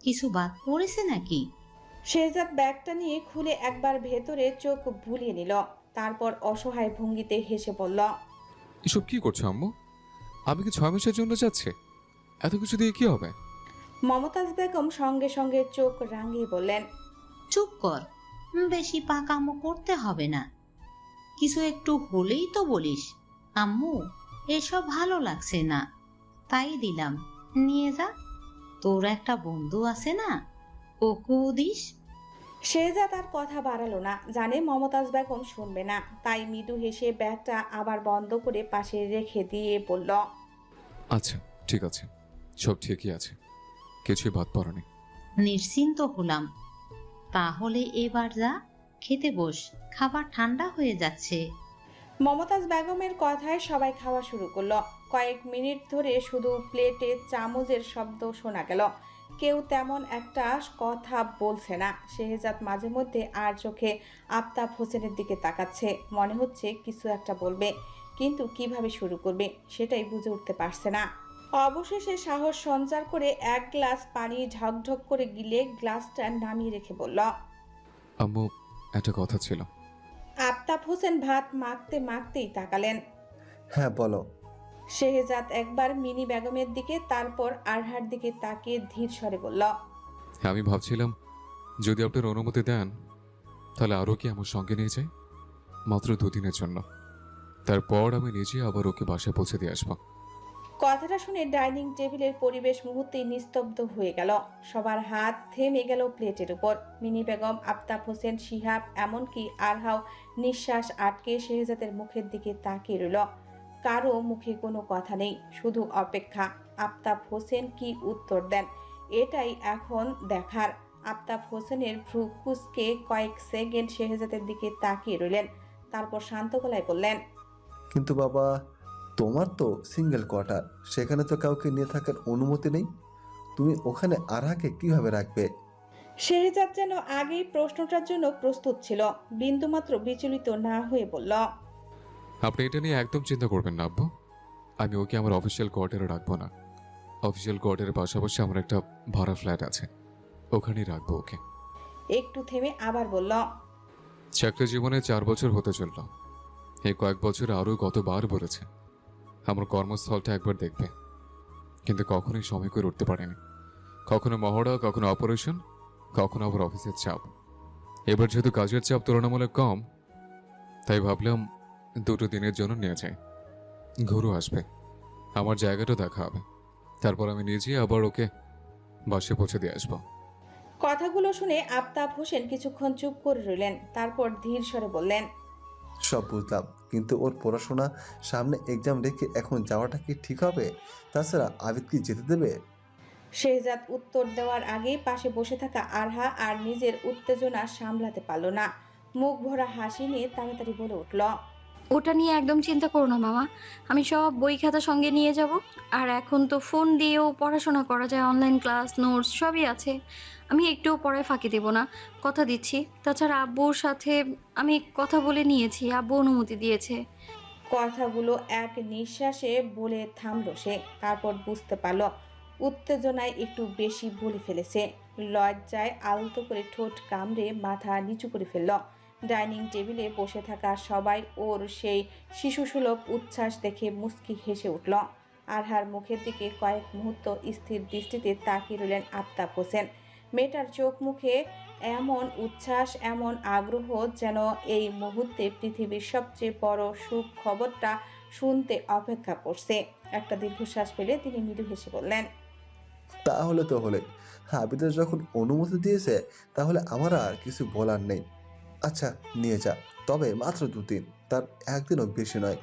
কিছু বাদ পড়েছে নাকি? শেহজাদ ব্যাগটা নিয়ে খুলে একবার ভেতরে চোখ বুলিয়ে নিল, তারপর অসহায় ভঙ্গিতে হেসে বলল, এসব কি করছো আম্মু? আমি কি 6 মাসের জন্য যাচ্ছে? এত কিছু দিয়ে কি হবে? মমতাজ বেগম সঙ্গে সঙ্গে চোখ রাঙিয়ে বললেন, চুপ কর, বেশি পাকামো করতে হবে না, কিছু একটু হলেই তো বলিস আম্মু এসব ভালো লাগছে না, তাই দিলাম, নিয়ে যা, তোর একটা বন্ধু আছে না, ওকেও দিস। শেহজাদ আর কথা বাড়ালো না, জানে মমতাজ বেগম শুনবে না, তাই মৃদু হেসে ব্যাগটা আবার বন্ধ করে পাশে রেখে দিয়ে বলল, আচ্ছা ঠিক আছে, সব ঠিকই আছে, কিছুই বাদ পড়েনি। নিশ্চিন্ত হলাম। তাহলে এবার যা, খেতে বস, খাবার ঠান্ডা হয়ে যাচ্ছে। মমতাজ বেগমের কথায় সবাই খাওয়া শুরু করলো। কয়েক মিনিট ধরে শুধু প্লেটে চামচের শব্দ শোনা গেল। কেউ তেমন একটা কথা বলছে না। শেহজাদ মাঝে মধ্যে আর চোখে আফতাব হোসেনের দিকে তাকাচ্ছে, মনে হচ্ছে কিছু একটা বলবে, কিন্তু কিভাবে শুরু করবে সেটাই বুঝে উঠতে পারছে না। অবশেষে সাহস সঞ্চার করে এক গ্লাস পানি ঢকঢক করে গিলে গ্লাসটা নামিয়ে রেখে বলল, আম্মু, একটা কথা ছিল। আফতাব হোসেন ভাত মাখতে মাখতেই তাকালেন। হ্যাঁ বলো। শেহজাদ একবার মিনি বেগমের দিকে, তারপর আরহার দিকে তাকিয়ে ধীর স্বরে বলল, আমি ভাবছিলাম যদি আপনার অনুমতি দেন তাহলে আরও কি আমার সঙ্গে নিয়ে যাই, মাত্র 2 দিনের জন্য। তারপর আমি নিজে আবার ওকে বাসায় পৌঁছে দিয়ে আসবো। কথাটা শুনে ডাইনিং টেবিলের পরিবেশ মুহূর্তেই নিস্তব্ধ হয়ে গেল। সবার হাত থেমে গেল প্লেটের উপর। মিনি বেগম, আফতাব হোসেন, শিহাব, এমনকি আরহাও নিঃশ্বাস আটকে শেহজাদের মুখের দিকে তাকিয়ে রইল। কারো মুখে কোনো কথা নেই, শুধু অপেক্ষা আফতাব হোসেন কি উত্তর দেন, এটাই এখন দেখার। আফতাব হোসেনের ভ্রু কুঁচকে কয়েক সেকেন্ড শেহজাদের দিকে তাকিয়ে রইলেন, তারপর শান্ত গলায় বললেন, কিন্তু বাবা, তোমার তো সিঙ্গেল কোয়ার্টার, সেখানে তো কাউকে নিয়ে থাকার অনুমতি নেই। তুমি ওখানে আরহাকে কিভাবে রাখবে? শেহজাদ যেন আগেই প্রশ্নটার জন্য প্রস্তুত ছিল, বিন্দুমাত্র বিচলিত না হয়ে বলল, আপনি এটা নিয়ে একদম চিন্তা করবেন না আব্বু। আমি ওকে আমার অফিসিয়াল কোয়ার্টারে রাখবো না। অফিসিয়াল কোয়ার্টারের পাশাপাশি আমার একটা ভাড়া ফ্ল্যাট আছে, ওখানেই রাখবো ওকে। একটু থেমে আবার বলল, চাকরি জীবনে 4 বছর হতে চলল। এই কয়েক বছর আরও কতবার বলেছে আমার কর্মস্থলটা একবার দেখবে, কিন্তু কখনোই সময় করে উঠতে পারেনি। কখনো মহড়া, কখনো অপারেশন, কখনো আবার অফিসের চাপ। এবার যেহেতু কাজের চাপ তুলনামূলক কম, তাই ভাবলাম 2 দিনের জন্য নিয়ে যাই। ঘুরু আসবে, আমার জায়গাটা দেখা হবে, তারপর আমি নিজে আবার ওকে বাসে পৌঁছে দিয়ে আসবো। কথাগুলো শুনে আফতাব হোসেন কিছুক্ষণ চুপ করে রইলেন, তারপর ধীর স্বরে বললেন, সব বুঝলাম, কিন্তু ওর পড়াশোনা সামনে, এক্সাম রেখে এখন যাওয়াটা কি ঠিক হবে? তাছাড়া আবিদ কি যেতে দেবে? শেহজাদ উত্তর দেওয়ার আগেই পাশে বসে থাকা আরহা আর নিজের উত্তেজনা সামলাতে পারল না। মুখ ভরা হাসি নিয়ে তাড়াতাড়ি বলে উঠল, ওটা নিয়ে একদম চিন্তা করো না মামা, আমি সব বই খাতা সঙ্গে নিয়ে যাব। আর এখন তো ফোন দিয়েও পড়াশোনা করা যায়, অনলাইন ক্লাস, নোটস সবই আছে। আমি একটুও পড়ায় ফাঁকি দেব না, কথা দিচ্ছি। তাছাড়া আব্বুর সাথে আমি কথা বলে নিয়েছি, আব্বু অনুমতি দিয়েছে। কথাগুলো এক নিঃশ্বাসে বলে থামল সে, তারপর বুঝতে পারল উত্তেজনায় একটু বেশি বলে ফেলেছে। লজ্জায় আলতো করে ঠোঁট কামড়ে মাথা নিচু করে ফেলল। ডাইনিং টেবিলে বসে থাকা সবাই ওর সেই শিশুসুলভ উচ্ছ্বাস দেখে মুচকি হেসে উঠল। আরহার মুখের দিকে কয়েক মুহূর্ত স্থির দৃষ্টিতে তাকিয়ে রইলেন আফতাব হোসেন। মেয়েটার চোখ মুখে এমন উচ্ছ্বাস, এমন আগ্রহ, যেন এই মুহূর্তে পৃথিবীর সবচেয়ে বড় সুখ খবরটা শুনতে অপেক্ষা করছে। একটা দীর্ঘশ্বাস ফেলে তিনি মৃদু হেসে বললেন, তাহলে তো হলে, আবিদের যখন অনুমতি দিয়েছে তাহলে আমার আর কিছু বলার নেই। আচ্ছা নিয়ে যা, তবে মাত্র 2 দিন, তার একদিনও বেশি নয়।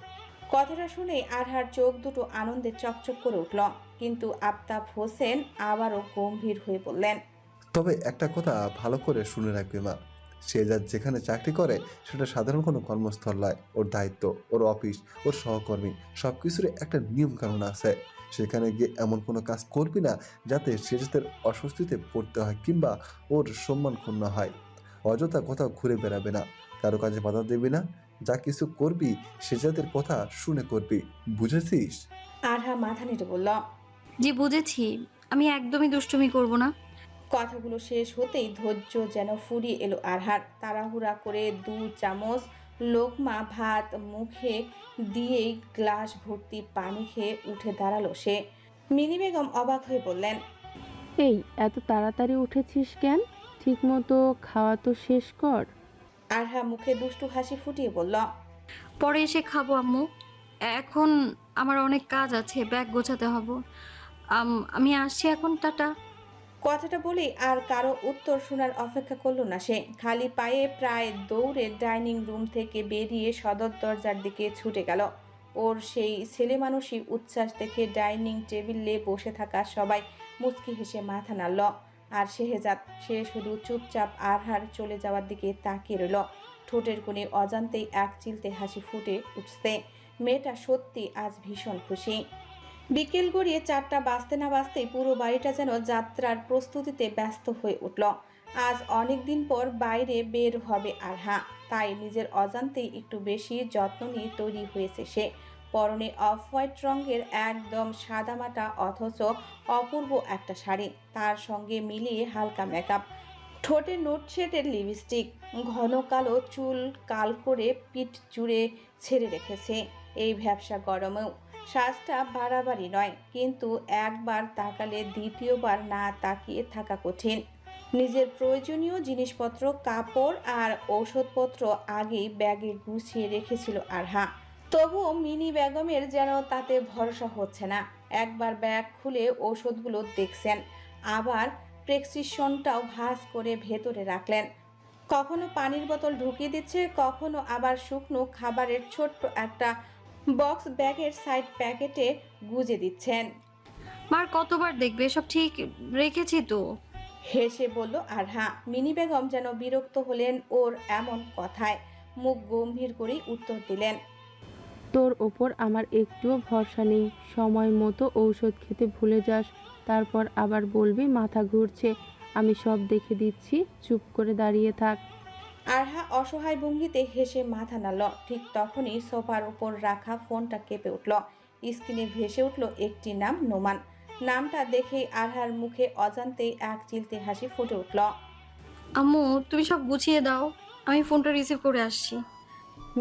কথাটা শুনে আরহার চোখ দুটো আনন্দে চকচক করে উঠল, কিন্তু আফতাব হোসেন আবারও গম্ভীর হয়ে বললেন, তবে একটা কথা ভালো করে শুনে রাখবে মা, সে যা যেখানে চাকরি করে সেটা সাধারণ কোনো কর্মস্থল নয়। ওর দায়িত্ব, ওর অফিস, ওর সহকর্মী, সব কিছুর একটা নিয়ম কানুন আছে। সেখানে গিয়ে এমন কোনো কাজ করবি না যাতে সে যাতে অস্বস্তিতে পড়তে হয় কিংবা ওর সম্মান ক্ষুণ্ণ হয়। অযথা কোথাও ঘুরে বেড়াবে না, কারো কাজে বাধা দেবে না। যা কিছু করবি সে যাদের কথা শুনে করবি, বুঝেছিস? আরহা মাথা নেড়ে বলল, জি বুঝেছি, আমি একদমই দুষ্টুমি করব না। কথাগুলো শেষ হতেই ধৈর্য যেন ফুরিয়ে এলো আরহার। তাড়াহুড়া করে 2 চামচ লোকমা ভাত মুখে দিয়েই গ্লাস ভর্তি পানি খেয়ে উঠে দাঁড়ালো সে। মিনি বেগম অবাক হয়ে বললেন, এই এত তাড়াতাড়ি উঠেছিস কেন? ঠিক মতো খাওয়া তো শেষ কর। আরহা মুখে দুষ্টু হাসি ফুটিয়ে বলল, পরে এসে খাবো আম্মু, এখন আমার অনেক কাজ আছে, ব্যাগ গোছাতে হবে। আমি আসছি এখন, টাটা। কথাটা বলেই আর কারো উত্তর শোনার অপেক্ষা করলো না সে। খালি পায়ে প্রায় দৌড়ে ডাইনিং রুম থেকে বেরিয়ে সদর দরজার দিকে ছুটে গেল। ওর সেই ছেলে মানুষই উচ্ছ্বাস দেখে ডাইনিং টেবিলে বসে থাকা সবাই মুচকি হেসে মাথা নাড়ল। আর শেহজাদ, সে শুধু চুপচাপ আরহার চলে যাওয়ার দিকে তাকিয়ে রইল। ঠোঁটের কোণে অজান্তেই এক চিলতে হাসি ফুটে উঠছে। মেয়েটা সত্যি আজ ভীষণ খুশি। বিকেল গড়িয়ে 4টা বাজতে না বাজতেই পুরো বাড়িটা যেন যাত্রার প্রস্তুতিতে ব্যস্ত হয়ে উঠল। আজ অনেক দিন পর বাইরে বের হবে আরহা, তাই নিজের অজান্তেই একটু বেশি যত্ন নিয়ে তৈরি হয়েছে সে। পরনে অফ হোয়াইট রঙের একদম সাদামাটা অথচ অপূর্ব একটা শাড়ি, তার সঙ্গে মিলিয়ে হালকা মেকআপ, ঠোঁটে নোট শেডের লিপস্টিক, ঘন কালো চুল কাল করে পিঠ জুড়ে ছেড়ে রেখেছে। এই ভ্যাপসা গরমেও সাজটা বাড়াবাড়ি নয়, কিন্তু একবার তাকালে দ্বিতীয়বার না তাকিয়ে থাকা কঠিন। নিজের প্রয়োজনীয় জিনিসপত্র, কাপড় আর ঔষধপত্র আগেই ব্যাগে গুছিয়ে রেখেছিল আরহা। তবুও মিনি বেগমের যেন তাতে ভরসা হচ্ছে না। একবার ব্যাগ খুলে ওষুধগুলো দেখছেন, আবার প্রেসক্রিপশনটাও ভাঁজ করে ভেতরে রাখলেন। কখনো পানির বোতল ঢুকিয়ে দিচ্ছে, কখনো আবার শুকনো খাবারের ছোট্ট একটা বক্স ব্যাগের সাইড প্যাকেটে গুজে দিচ্ছেন। মার কতবার দেখবে, সব ঠিক রেখেছি তো। হেসে বলল আরহা। মিনি বেগম যেন বিরক্ত হলেন ওর এমন কথায়, মুখ গম্ভীর করেই উত্তর দিলেন, তোর ওপর আমার একটুও ভরসা নেই। সময় মতো ঔষধ খেতে ভুলে যাস, তারপর আবার বলবি মাথা ঘুরছে। আমি সব দেখে দিচ্ছি, চুপ করে দাঁড়িয়ে থাক। আরহা অসহায় ভঙ্গিতে হেসে মাথা নাড়ল। ঠিক তখনই সোফার উপর রাখা ফোনটা কেঁপে উঠল। স্ক্রিনে ভেসে উঠল একটি নাম, নোমান। নামটা দেখেই আরহার মুখে অজান্তেই এক চিলতে হাসি ফুটে উঠল। আম্মু, তুমি সব গুছিয়ে দাও, আমি ফোনটা রিসিভ করে আসছি।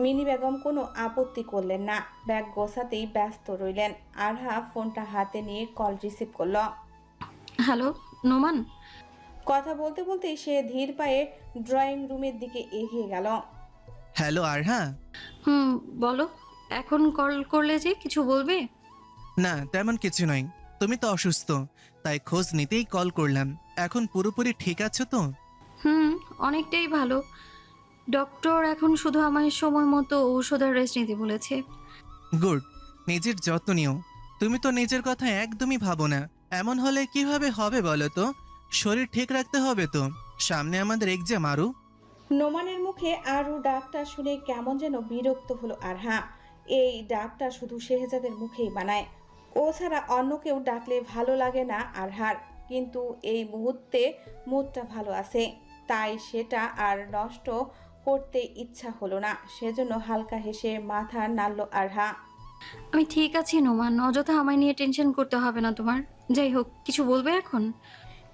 মিনি বেগম কোনো আপত্তি করলেন না, ব্যাগ গোছাতেই ব্যস্ত রইলেন। আরহা ফোনটা হাতে নিয়ে কল রিসিভ করল। হ্যালো নোমান। কথা বলতে বলতেই সে ধীর পায়ে ড্রয়িং রুমের দিকে এগিয়ে গেল। হ্যালো আরহা। বলো, এখন কল করলে যে কিছু বলবে? না, তেমন কিছু নয়। তুমি তো অসুস্থ, তাই খোঁজ নিতেই কল করলাম। এখন পুরোপুরি ঠিক আছো তো? অনেকটাই ভালো। ডক্টর এখন শুধু আমার সময় মতো ঔষধ আর রেস্ট নিতে বলেছে। গুড। নিজের যত্ন নিও। তুমি তো নিজের কথা একদমই ভাবো না। এমন হলে কিভাবে হবে বলো তো? শরীর ঠিক রাখতে হবে তো। সামনে আমাদের এক্সাম আরু। নোমানের মুখে আরু ডাকটা শুনে কেমন যেন বিরক্ত হলো আরহা। এই ডাকটা শুধু শেহজাদের মুখেই বানায়, ও ছাড়া অন্য কেউ ডাকলে ভালো লাগে না আরহার। কিন্তু এই মুহূর্তে মুডটা ভালো আছে, তাই সেটা আর নষ্ট করতে ইচ্ছা হলো না। সেজন্য হালকা হেসে মাথা নাড়ল আরহা। আমি ঠিক আছি নোমান, অযথা আমায় নিয়ে টেনশন করতে হবে না তোমার। যাই হোক, কিছু বলবে এখন?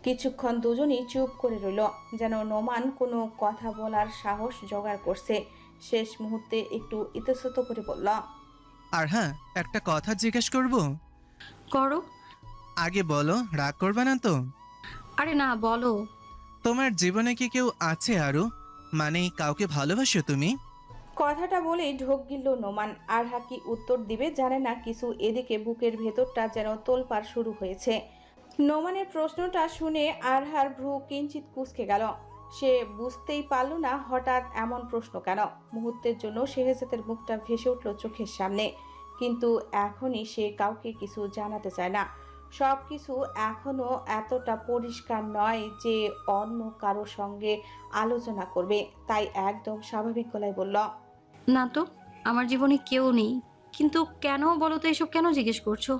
কিছুক্ষণ দুজনই চুপ করে রইল, যেন নোমান কোনো কথা বলার সাহস জোগাড় করছে। শেষ মুহূর্তে একটু ইতস্তত করে বলল, আরহা, একটা কথা জিজ্ঞেস করব? করো। আগে বলো, রাগ করবে না তো? আরে না, বলো। তোমার জীবনে কি কেউ আছে আরু? মানে কাউকে ভালোবাসো তুমি? কথাটা বলেই ঢোক গিলল নোমান। আরহা কি উত্তর দিবে জানে না কিছু। এদিকে বুকের ভেতরটা যেন তোলপাড় শুরু হয়েছে। নোমানের প্রশ্নটা শুনে আরহার ভ্রু কিঞ্চিত কুঁচকে গেল। সে বুঝতেই পারল না হঠাৎ এমন প্রশ্ন কেন। মুহূর্তের জন্য শেহজাদের মুখটা ভেসে উঠল চোখের সামনে, কিন্তু এখনই সে কাউকে কিছু জানাতে চায় না। সব কিছু এখনো এতটা পরিষ্কার নয় যে অন্য কারো সঙ্গে আলোচনা করবে, তাই একদম স্বাভাবিক গলায় বলল, না তো, আমার জীবনে কেউ নেই। কিন্তু কেন বলো তো, এসব কেন জিজ্ঞেস করছো?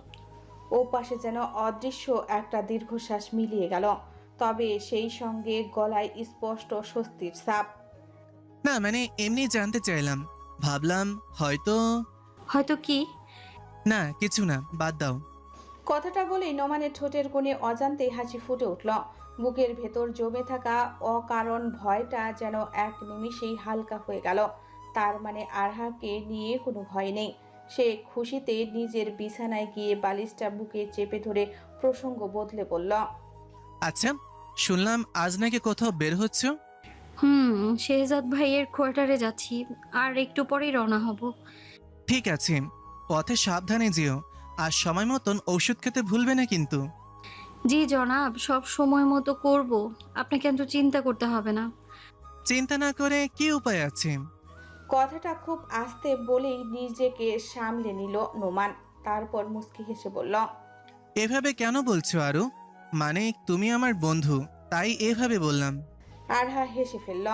ও পাশে যেন অদৃশ্য একটা দীর্ঘশ্বাস মিলিয়ে গেল, তবে সেই সঙ্গে গলায় স্পষ্ট স্বস্তির ছাপ। না মানে এমনি জানতে চাইলাম, ভাবলাম হয়তো। হয়তো কি? না কিছু না, বাদ দাও। কথাটা বলেই নোমানের ঠোঁটের কোণে অজান্তেই হাসি ফুটে উঠল। বুকের ভেতর জমে থাকা অকারণ ভয়টা যেন এক নিমিষেই হালকা হয়ে গেল। তার মানে আরহাকে নিয়ে কোনো ভয় নেই। সে খুশিতে নিজের বিছানায় গিয়ে বালিশটা বুকে চেপে ধরে প্রসঙ্গ বদলে বলল, আচ্ছা, শুনলাম আজ নাকি কোথাও বের হচ্ছ? শেহজাদ ভাইয়ের কোয়ার্টারে যাচ্ছি, আর একটু পরেই রওনা হব। ঠিক আছে, পথে সাবধানে যেও, আর সময় মতন ওষুধ খেতে ভুলবে না কিন্তু। জি জনাব, সব সময় মতো করব, আপনাকে এত চিন্তা করতে হবে না। চিন্তা না করে কি উপায় আছে? কথাটা খুব আস্তে বলেই নিজেকে সামলে নিল নোমান। তারপর মুচকি হেসে বলল, এভাবে কেন বলছো আরু? মানে তুমি আমার বন্ধু, তাই এভাবে বললাম। আরহা হেসে ফেলল।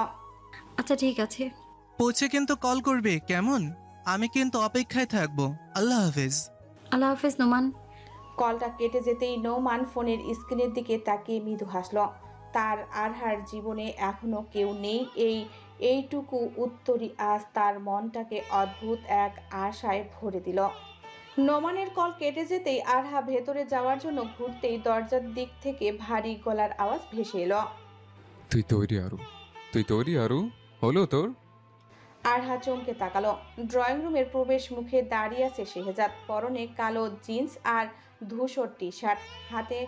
আচ্ছা ঠিক আছে। পৌঁছে কিন্তু কল করবে, কেমন? আমি কিন্তু অপেক্ষায় থাকবো। আল্লাহ হাফেজ। আল্লাহ হাফেজ নোমান। কলটা কেটে যেতেই নোমান ফোনের স্ক্রিনের দিকে তাকিয়ে মৃদু হাসল। তার আরহার জীবনে এখনো কেউ নেই, এইটুকু উত্তরই আজ তার মনটাকে অদ্ভুত এক আশায় ভরে দিল। নোমানের কল কেটে যেতেই আরহা ভেতরে যাওয়ার জন্য ঘুরতেই দরজার দিক থেকে ভারী গলার আওয়াজ ভেসে এলো। তুই তৈরি আরু? তুই তৈরি আরু? হলো তোর? আরহা চমকে তাকালো। ড্রয়িং রুমের প্রবেশ মুখে দাঁড়িয়ে আছে শেহজাদ, পরনে কালো জিন্স আর ধূসর টি শার্ট, হাতে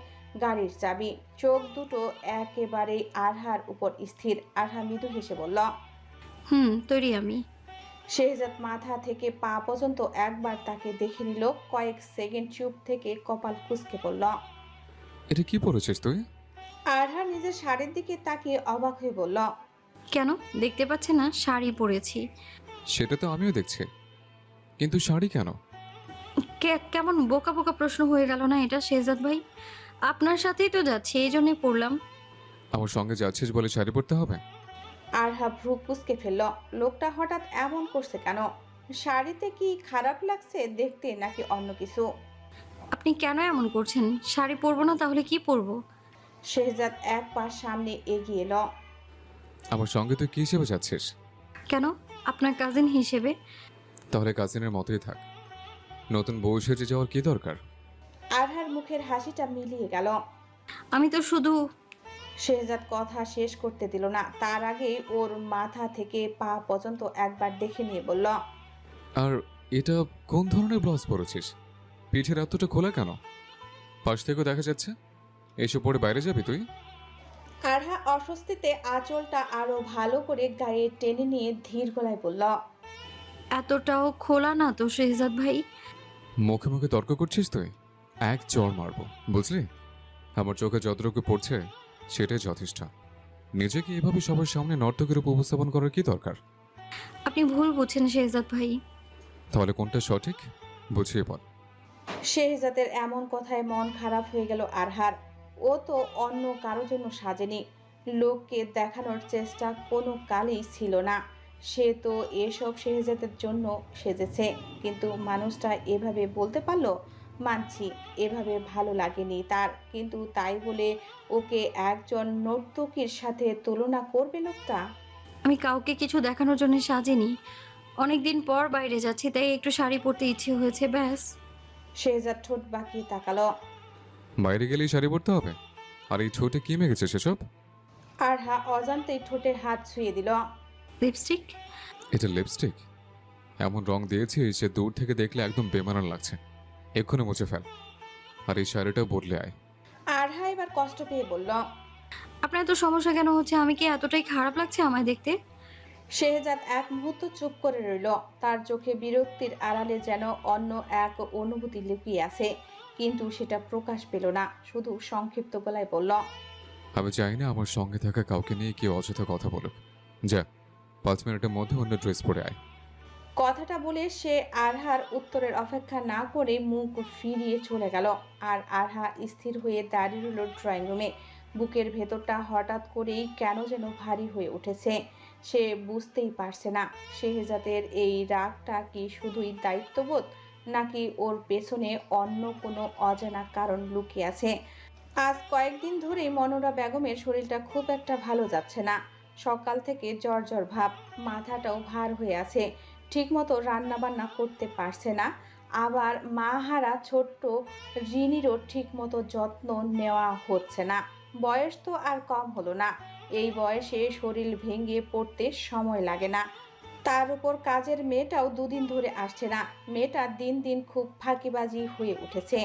গাড়ির চাবি। চোখ দুটো একেবারেই আরহার উপর স্থির। আরহা মৃদু হেসে বলল, তৈরি আমি। শেহজাদ মাথা থেকে পা পর্যন্ত একবার তাকে দেখে নিল, কয়েক সেকেন্ড চুপ থেকে কপাল কুঁচকে পড়ল। এটা কি পড়েছিস তুই? আরহা নিজের শাড়ির দিকে তাকিয়ে অবাক হয়ে বলল, কেন দেখতে পাচ্ছে না শাড়ি পরেছি? সেটা তো আমিও দেখছি, কিন্তু শাড়ি কেন? কেমন বোকা বোকা প্রশ্ন হয়ে গেল না এটা শেহজাদ ভাই? আপনার সাথেই তো যাচ্ছি, এই জন্যই পড়লাম। আমার সঙ্গে যাচ্ছিস বলে শাড়ি পরতে হবে? আরহা ভ্রু কুঁচকে ফেলল। লোকটা হঠাৎ এমন করছে কেন? শাড়িতে কি খারাপ লাগছে দেখতে নাকি অন্য কিছু? আপনি কেন এমন করছেন? শাড়ি পরবো না তাহলে কি পরবো? শেহজাদ এক পা সামনে এগিয়ে এলো। আমার সঙ্গে তুই কি হিসেবে যাচ্ছিস? কেন? আপনার কাজিন হিসেবে। তাহলে কাজিনের মতোই থাক, নতুন বউ সেজে যাওয়ার কি দরকার? আরহার মুখের হাসিটা মিলিয়ে গেল। আমি তো শুধু। শেহজাদ কথা শেষ করতে দিল না, তার আগেই ওর মাথা থেকে পা পর্যন্ত একবার দেখে নিয়ে বলল, আর এটা কোন ধরনের ব্লাউজ পরেছিস? পিঠের এতটা খোলা কেন? পাশ থেকেও দেখা যাচ্ছে। এসব পরে বাইরে যাবি তুই? আরহা অস্বস্তিতে আঁচলটা আরো ভালো করে গায়ে টেনে নিয়ে ধীর গলায় বলল, এতটাও খোলা না তো শেহজাদ ভাই। মুখে মুখে তর্ক করছিস তুই? এক চড় মারবো, বুঝলি? আমার চোখে যতটুকু পড়ছে সেটাই যথেষ্ট। নিজেকে এভাবে সবার সামনে নর্তকের উপর উপস্থাপন করার কি দরকার? আপনি ভুল বুঝছেন শেহজাদ ভাই। তাহলে কোনটা সঠিক বুঝিয়ে বল। শেহজাদের এমন কথায় মন খারাপ হয়ে গেল আরহার। ও তো অন্য কারো জন্য সাজেনি, লোককে দেখানোর চেষ্টা কোনো কালেই ছিল না। সে তো এসব শেহজাদের জন্য সেজেছে, কিন্তু মানুষটা এভাবে বলতে পারলো। মানছি এভাবে ভালো লাগেনি তার, কিন্তু তাই বলে ওকে একজন নর্তকীর সাথে তুলনা করবে লোকটা? আমি কাউকে কিছু দেখানোর জন্য সাজিনি। অনেকদিন পর বাইরে যাচ্ছি তাই একটু শাড়ি পরতে ইচ্ছে হয়েছে, ব্যাস। শেহজাদ ঠোঁট বাঁকিয়ে তাকালো। বাইরে গেলেই শাড়ি পরতে হবে? আর এই ঠোঁটে কি মেগেছে সেসব? আরহা অজান্তেই ঠোঁটে হাত ছুঁয়ে দিল। লিপস্টিক। এটা লিপস্টিক? এমন রং দিয়েছি যে দূর থেকে দেখলে একদম বেমানান লাগছে। এক্ষুনি মুছে ফেল, আর এই শাড়িটা বদলে আয়। আরহা এবার কষ্ট পেয়ে বলল, আপনার তো সমস্যা কেন হচ্ছে? আমি কি এতটাই খারাপ লাগছে আমায় দেখতে? শেহজাদ এক মুহূর্ত চুপ করে রইল। তার চোখে বিরক্তির আড়ালে যেন অন্য এক অনুভূতি লুকিয়ে আছে, কিন্তু সেটা প্রকাশ পেল না। শুধু সংক্ষিপ্ত গলায় বলল, আমি চাই না আমার সঙ্গে থাকা কাউকে নিয়ে কেউ অযথা কথা বলুক। যা, 5 মিনিটের মধ্যে অন্য ড্রেস পরে আয়। কথাটা বলে সে আরহার উত্তরের অপেক্ষা না করে মুখ ফিরিয়ে চলে গেল। আর আরহা স্থির হয়ে দাঁড়িয়ে রইল ড্রয়িং রুমে। বুকের ভেতরটা হঠাৎ করেই কেন যেন ভারী হয়ে উঠেছে। সে বুঝতেই পারছে না শেহজাদের এই রাগটা কি শুধুই দায়িত্ববোধ, নাকি ওর পেছনে অন্য কোনো অজানা কারণ লুকিয়ে আছে। আজ কয়েকদিন ধরেই মনোরা বেগমের শরীরটা খুব একটা ভালো যাচ্ছে না। সকাল থেকে জ্বর জ্বর ভাব, মাথাটাও ভার হয়ে আছে। ঠিকমতো রান্না বান্না করতে পারছে না। আবার মাহারা ছোট্ট রিনিরও ঠিকমতো যত্ন নেওয়া হচ্ছে না। বয়স তো আর কম হলো না, এই বয়সে শরীর ভেঙে পড়তে সময় লাগে না। তার উপর কাজের মেয়েটাও দুদিন ধরে আসছে না। মেয়েটা দিন দিন খুব ফাঁকিবাজি হয়ে উঠেছে।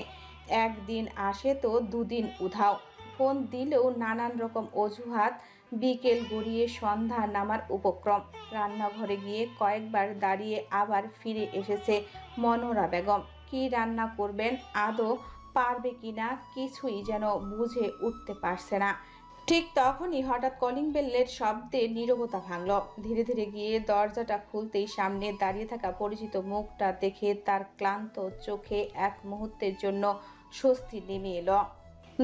একদিন আসে তো দুদিন উধাও। ফোন দিলেও নানান রকম অজুহাত। বিকেল গড়িয়ে সন্ধ্যা নামার উপক্রম। রান্নাঘরে গিয়ে কয়েকবার দাঁড়িয়ে আবার ফিরে এসেছে মনোরা বেগম। কি রান্না করবেন, আদৌ পারবে কিনা কিছুই যেন বুঝে উঠতে পারছে না। ঠিক তখনই হঠাৎ কলিং বেলের শব্দে নীরবতা ভাঙল। ধীরে ধীরে গিয়ে দরজাটা খুলতেই সামনে দাঁড়িয়ে থাকা পরিচিত মুখটা দেখে তার ক্লান্ত চোখে এক মুহূর্তের জন্য স্বস্তি নেমে এলো।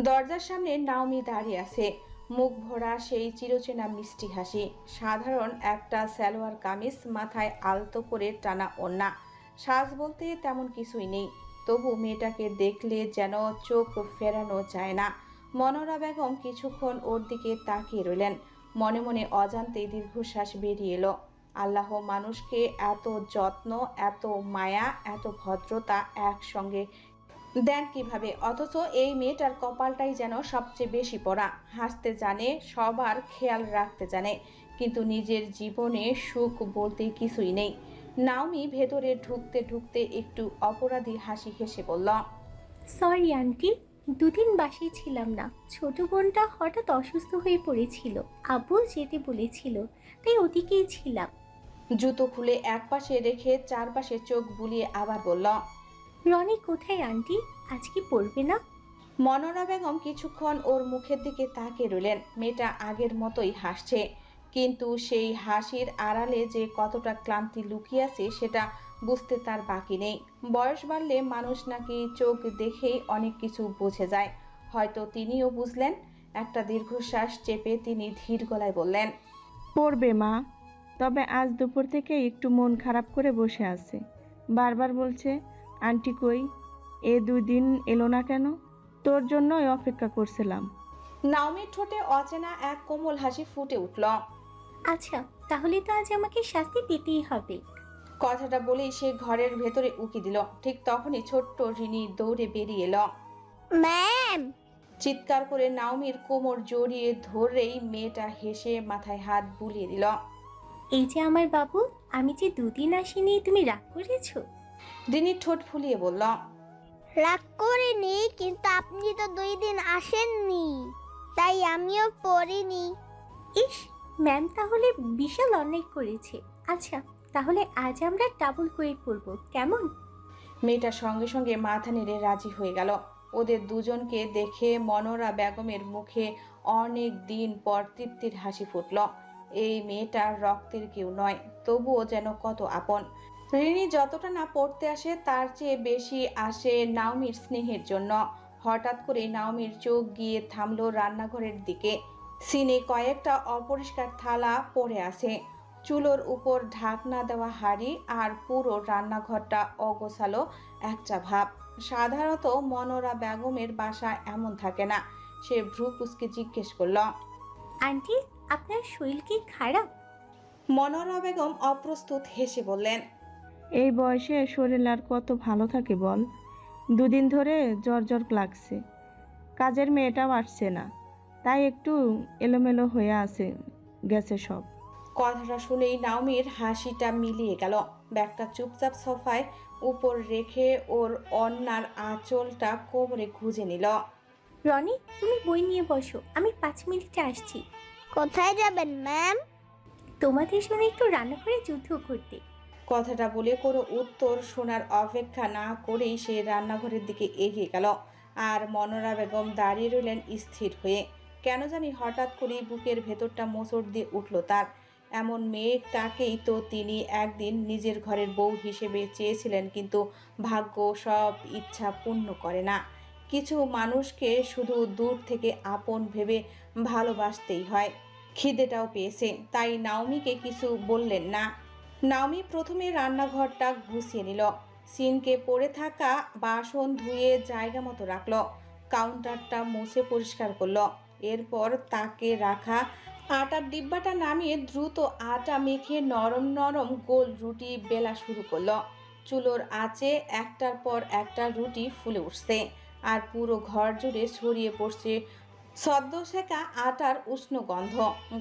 দরজার সামনে নাওমি দাঁড়িয়ে আছে। মুখ ভরা সেই চিরচেনা মিষ্টি হাসি, সাধারণ একটা সালোয়ার কামিজ, মাথায় আলতো করে টানা ওড়না, সাজ বলতে তেমন কিছুই নেই। তবু মেয়েটাকে দেখলে যেন চোখ ফেরানো যায় না। মনোরা বেগম কিছুক্ষণ ওর দিকে তাকিয়ে রইলেন। মনে মনে অজান্তে দীর্ঘশ্বাস বেরিয়ে এলো। আল্লাহ মানুষকে এত যত্ন, এত মায়া, এত ভদ্রতা একসঙ্গে দেন কিভাবে? অথচ এই মেয়েটার কপালটাই যেন সবচেয়ে বেশি পড়া। হাসতে জানে, সবার খেয়াল রাখতে জানে, কিন্তু নিজের জীবনে সুখ বলতে কিছুই নেই। নাওমি ভেতরে ঢুকতে ঢুকতে একটু অপরাধী হাসি হেসে বলল, সরি আন্টি, দুদিন বাসায় ছিলাম না। ছোট বোনটা হঠাৎ অসুস্থ হয়ে পড়েছিল, আব্বু যেতে বলেছিল, তাই ওদিকেই ছিলাম। জুতো খুলে একপাশে রেখে চারপাশে চোখ বুলিয়ে আবার বলল, রনি কোথায় আন্টি? আজকে পড়বে না? মনোরা বেগম কিছুক্ষণ ওর মুখের দিকে তাকিয়ে রইলেন। মেয়েটা আগের মতোই হাসছে, কিন্তু সেই হাসির আড়ালে যে কতটা ক্লান্তি লুকিয়ে আছে সেটা বুঝতে তার বাকি নেই। বয়স বাড়লে মানুষ নাকি চোখ দেখেই অনেক কিছু বুঝে যায়। হয়তো তিনিও বুঝলেন। একটা দীর্ঘশ্বাস চেপে তিনি ধীর গলায় বললেন, পড়বে মা, তবে আজ দুপুর থেকে একটু মন খারাপ করে বসে আছে। বারবার বলছে আন্টি কই, এ 2 দিন এলো না কেন? তোর জন্যই অপেক্ষা করছিলাম। নাওমির ঠোঁটে অচেনা এক কোমল হাসি ফুটে উঠল। আচ্ছা, তাহলে তো আজ আমাকে শাস্তি পেতেই হবে। কথাটা বলেই সে ঘরের ভেতরে উকি দিল। ঠিক তখনই ছোট্ট রিনি দৌড়ে বেরিয়ে এলো। ম্যাম! চিৎকার করে নাওমির কোমর জড়িয়ে ধরেই মেয়েটা হেসে মাথায় হাত বুলিয়ে দিল। এই যে আমার বাবু, আমি যে 2 দিন আসিনি, তুমি রাগ করেছো? রিনি ঠোঁট ফুলিয়ে বলল, রাগ করিনি, কিন্তু আপনি তো 2 দিন আসেননি, তাই আমিও পড়িনি। ইস, ম্যাম তাহলে বিশাল অন্যায় করেছে। আচ্ছা, তাহলে আজ আমরা ডাবল করে পড়বো, কেমন? মেয়েটা সঙ্গে সঙ্গে মাথা নেড়ে রাজি হয়ে গেল। ওদের দুজনকে দেখে মনোরা বেগমের মুখে অনেক দিন পর তৃপ্তির হাসি ফুটল। এই মেয়েটার রক্তের কেউ নয়, তবুও যেন কত আপন। রিনি যতটা না পড়তে আসে তার চেয়ে বেশি আসে নাওমির স্নেহের জন্য। হঠাৎ করে নাওমির চোখ গিয়ে থামলো রান্নাঘরের দিকে। সিনে কয়েকটা অপরিষ্কার থালা পড়ে আছে, চুলোর উপর ঢাকনা দেওয়া হাঁড়ি, আর পুরো রান্নাঘরটা অগোছালো একটা ভাব। সাধারণত মনোরা বেগমের বাসা এমন থাকে না। সে ভ্রু কুঁচকে জিজ্ঞেস করল, আন্টি, আপনার শরীর কি খারাপ? মনোরা বেগম অপ্রস্তুত হেসে বললেন, এই বয়সে শরীর আর কত ভালো থাকে বল? 2 দিন ধরে জ্বর জ্বর লাগছে। কাজের মেয়েটাও আসছে না, তাই একটু এলোমেলো হয়ে গেছে সব। কথাটা শুনেই নাওমির হাসিটা মিলিয়ে গেল। ব্যাগটা চুপচাপ সোফায় উপর রেখে ওর অন্যার আঁচলটা কোমরে গুঁজে নিল। রনি, তুমি বই নিয়ে বসো, আমি 5 মিনিটে আসছি। কোথায় যাবেন ম্যাম? তোমাদের সঙ্গে একটু রান্নাঘরে যুদ্ধ করতে। কথাটা বলে কোনো উত্তর শোনার অপেক্ষা না করেই সে রান্নাঘরের দিকে এগিয়ে গেল। আর মনোরা বেগম দাঁড়িয়ে রইলেন স্থির হয়ে। কেন জানি হঠাৎ করেই বুকের ভেতরটা মোচড় দিয়ে উঠল তার। এমন মেয়েটাকেই তো তিনি একদিন নিজের ঘরের বউ হিসেবে চেয়েছিলেন, কিন্তু ভাগ্য সব ইচ্ছা পূর্ণ করে না। কিছু মানুষকে শুধু দূর থেকে আপন ভেবে ভালোবাসতেই হয়। খিদেটাও পেয়েছে, তাই নাওমিকে কিছু বললেন না। নাওমি প্রথমে রান্নাঘরটা গুছিয়ে নিল, সিনকে পড়ে থাকা বাসন ধুয়ে জায়গা মতো রাখলো, কাউন্টারটা মুছে পরিষ্কার করলো। এরপর তাকে রাখা আটার ডিব্বাটা নামিয়ে দ্রুত আটা মেখে নরম নরম গোল রুটি বেলা শুরু করলো। চুলোর আঁচে একটার পর একটা রুটি ফুলে উঠছে, আর পুরো ঘর জুড়ে ছড়িয়ে পড়ছে সদ্য সেকা আটার উষ্ণ গন্ধ।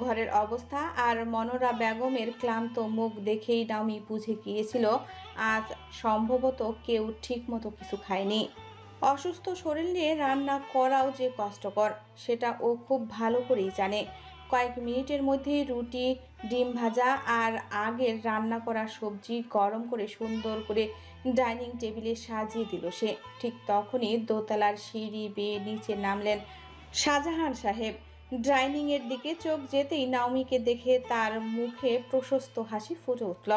ঘরের অবস্থা আর মনোরা বেগমের ক্লান্ত মুখ দেখেই নাওমি বুঝে গিয়েছিল আজ সম্ভবত কেউ ঠিকমতো কিছু খায়নি। অসুস্থ শরীর নিয়ে রান্না করাও যে কষ্টকর সেটা ও খুব ভালো করেই জানে। কয়েক মিনিটের মধ্যেই রুটি, ডিম ভাজা আর আগের রান্না করা সবজি গরম করে সুন্দর করে ডাইনিং টেবিলে সাজিয়ে দিল সে। ঠিক তখনই দোতলার সিঁড়ি বেয়ে নিচে নামলেন শাহজাহান সাহেব। ডাইনিংয়ের দিকে চোখ যেতেই নাওমিকে দেখে তার মুখে প্রশস্ত হাসি ফুটে উঠল।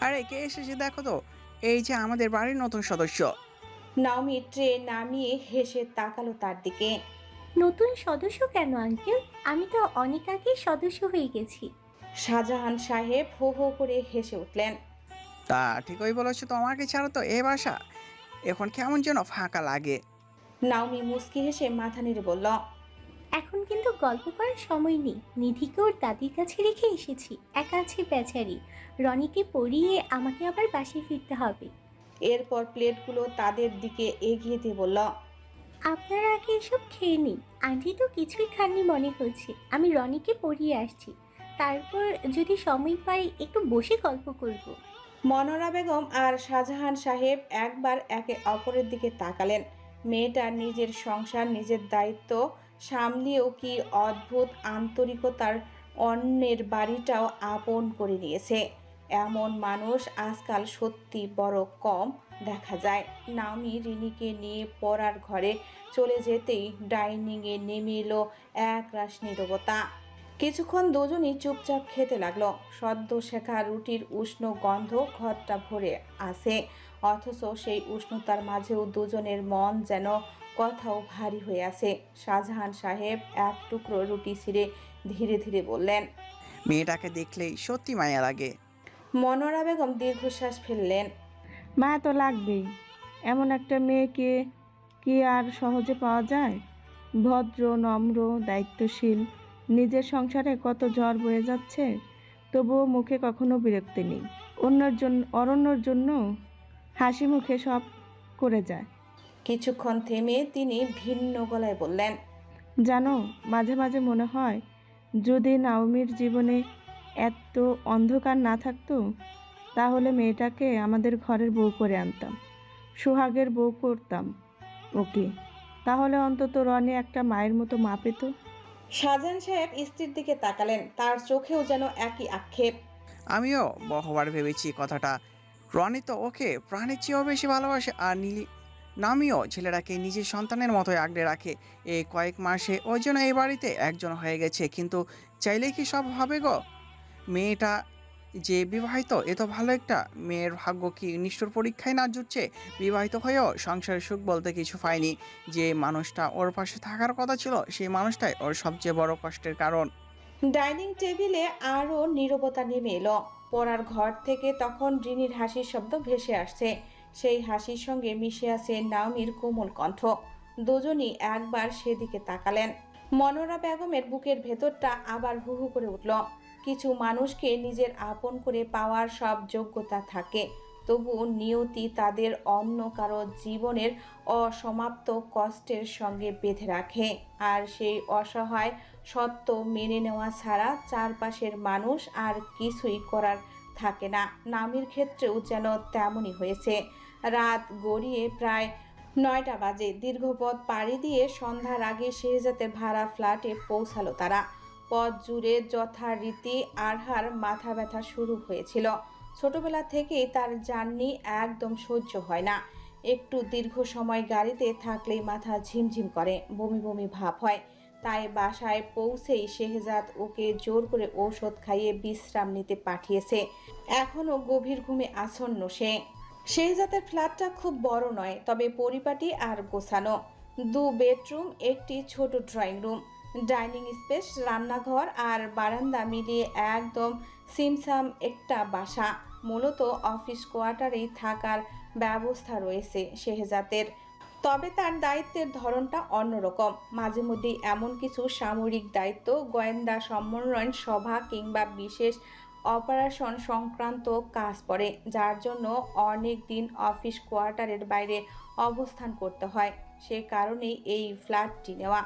আরে কে এসেছে দেখো তো, এই যে আমাদের বাড়ির নতুন সদস্য। নাওমি ট্রে নামিয়ে হেসে তাকালো তার দিকে। নতুন সদস্য কেন আঙ্কেল? আমি তো অনেক আগেই সদস্য হয়ে গেছি। শাহজাহান সাহেব হো হো করে হেসে উঠলেন। তা ঠিকই বলেছো, তোমাকে ছাড়া তো এ বাসা এখন কেমন যেন ফাঁকা লাগে। নাওমি মুস্কি হেসে মাথা নেড়ে বলল, এখন কিন্তু গল্প করার সময় নেই। নিধিকে ওর দাদির কাছে রেখে এসেছি, একা আছে বেচারি। রনিকে পড়িয়ে আমাকে আবার বাসায় ফিরতে হবে। এরপর প্লেটগুলো তাদের দিকে এগিয়ে দিয়ে বলল, আপনারা আগে এসব খেয়ে নিন। আন্টি তো কিছুই খাননি মনে হচ্ছে। আমি রনিকে পড়িয়ে আসছি, তারপর যদি সময় পাই একটু বসে গল্প করব। মনোরা বেগম আর শাহজাহান সাহেব একবার একে অপরের দিকে তাকালেন। মেয়েটা নিজের সংসার, নিজের দায়িত্ব সামলিয়েও কি অদ্ভুত আন্তরিকতার অন্যের বাড়িটাও আপন করে নিয়েছে। এমন মানুষ আজকাল সত্যি বড় কম দেখা যায়। নাওমি রিনিকে নিয়ে পড়ার ঘরে চলে যেতেই ডাইনিংয়ে নেমে এলো একরাশ নীরবতা। কিছুক্ষণ দুজনই চুপচাপ খেতে লাগলো। সদ্য শেখা রুটির উষ্ণ গন্ধ ঘরটা ভরে আসে, অথচ সেই উষ্ণতার মাঝেও দুজনের মন যেন কোথাও ভারী হয়ে আসে। শাহজাহান সাহেব এক টুকরো রুটি ছিঁড়ে ধীরে ধীরে বললেন, মেয়েটাকে দেখলেই সত্যি মায়া লাগে। মনোরা বেগম দীর্ঘশ্বাস ফেললেন। মায়া তো লাগবেই, এমন একটা মেয়েকে কি আর সহজে পাওয়া যায়? ভদ্র, নম্র, দায়িত্বশীল, নিজের সংসারে কত ঝড় বয়ে যাচ্ছে, তবুও মুখে কখনো বিরক্তি নেই। অরণ্যর জন্য হাসি মুখে সব করে যায়। কিছুক্ষণ থেমে তিনি ভিন্ন গলায় বললেন, জানো, মাঝে মাঝে মনে হয় যদি নাওমির জীবনে এত অন্ধকার না থাকতো, তাহলে মেয়েটাকে আমাদের ঘরের বউ করে আনতাম, সোহাগের বউ করতাম ওকে। তাহলে অন্তত রনি একটা মায়ের মতো মা পেত। শাহজাহান সাহেব স্ত্রীর দিকে তাকালেন, তার চোখেও যেন একই আক্ষেপ। আমিও বহুবার ভেবেছি কথাটা। রনি তো ওকে প্রাণের চেয়েও বেশি ভালোবাসে, আর নামিও ছেলেটাকে নিজের সন্তানের মতোই আগলে রাখে। এই কয়েক মাসে ওই জন্য এই বাড়িতে একজন হয়ে গেছে, কিন্তু চাইলেই কি সব হবে গো? মেয়েটা যে বিবাহিত, এ তো ভালো একটা মেয়ের ভাগ্য কি নিষ্ঠুর পরীক্ষায় না জুটছে? বিবাহিত হয়েও সংসারের সুখ বলতে কিছু পায়নি। যে মানুষটা ওর পাশে থাকার কথা ছিল, সেই মানুষটাই ওর সবচেয়ে বড় কষ্টের কারণ। ডাইনিং টেবিলে আরও নীরবতা নেমে এলো। পড়ার ঘর থেকে তখন রিনির হাসির শব্দ ভেসে আসছে। সেই হাসির সঙ্গে মিশে আছে নাওমির কোমল কণ্ঠ। দুজনই একবার সেদিকে তাকালেন। মনোরা বেগমের বুকের ভেতরটা আবার হু হু করে উঠল। কিছু মানুষকে নিজের আপন করে পাওয়ার সব যোগ্যতা থাকে, তবু নিয়তি তাদের অন্য কারো জীবনের অসমাপ্ত কষ্টের সঙ্গে বেঁধে রাখে। আর সেই অসহায় সত্য মেনে নেওয়া ছাড়া চারপাশের মানুষ আর কিছুই করার থাকে না। নামির ক্ষেত্রেও যেন তেমনই হয়েছে। রাত গড়িয়ে প্রায় 9টা বাজে। দীর্ঘ পথ পাড়ি দিয়ে সন্ধ্যার আগে শেহজাদের ভাড়া ফ্ল্যাটে পৌঁছালো তারা। পথ জুড়ে যথারীতি আরহার মাথা ব্যথা শুরু হয়েছিল। ছোটবেলা থেকেই তার জার্নি একদম সহ্য হয় না। একটু দীর্ঘ সময় গাড়িতে থাকলেই মাথা ঝিমঝিম করে, বমি বমি ভাব হয়। তাই বাসায় পৌঁছেই শেহজাদ ওকে জোর করে ঔষধ খাইয়ে বিশ্রাম নিতে পাঠিয়েছে। এখনও গভীর ঘুমে আচ্ছন্ন সে। শেহজাদের ফ্ল্যাটটা খুব বড় নয়, তবে পরিপাটি আর গোছানো। 2 বেডরুম, একটি ছোট ড্রয়িং রুম, ডাইনিং স্পেস, রান্নাঘর আর বারান্দা মিলিয়ে একদম সিমসাম একটা বাসা। মূলত অফিস কোয়ার্টারেই থাকার ব্যবস্থা রয়েছে শেহজাদের, তবে তার দায়িত্বের ধরনটা অন্যরকম। মাঝে মধ্যেই এমন কিছু সামরিক দায়িত্ব, গোয়েন্দা সম্মেলন সভা কিংবা বিশেষ অপারেশন সংক্রান্ত কাজ পড়ে, যার জন্য অনেক দিন অফিস কোয়ার্টারের বাইরে অবস্থান করতে হয়। সে কারণেই এই ফ্ল্যাটটি নেওয়া।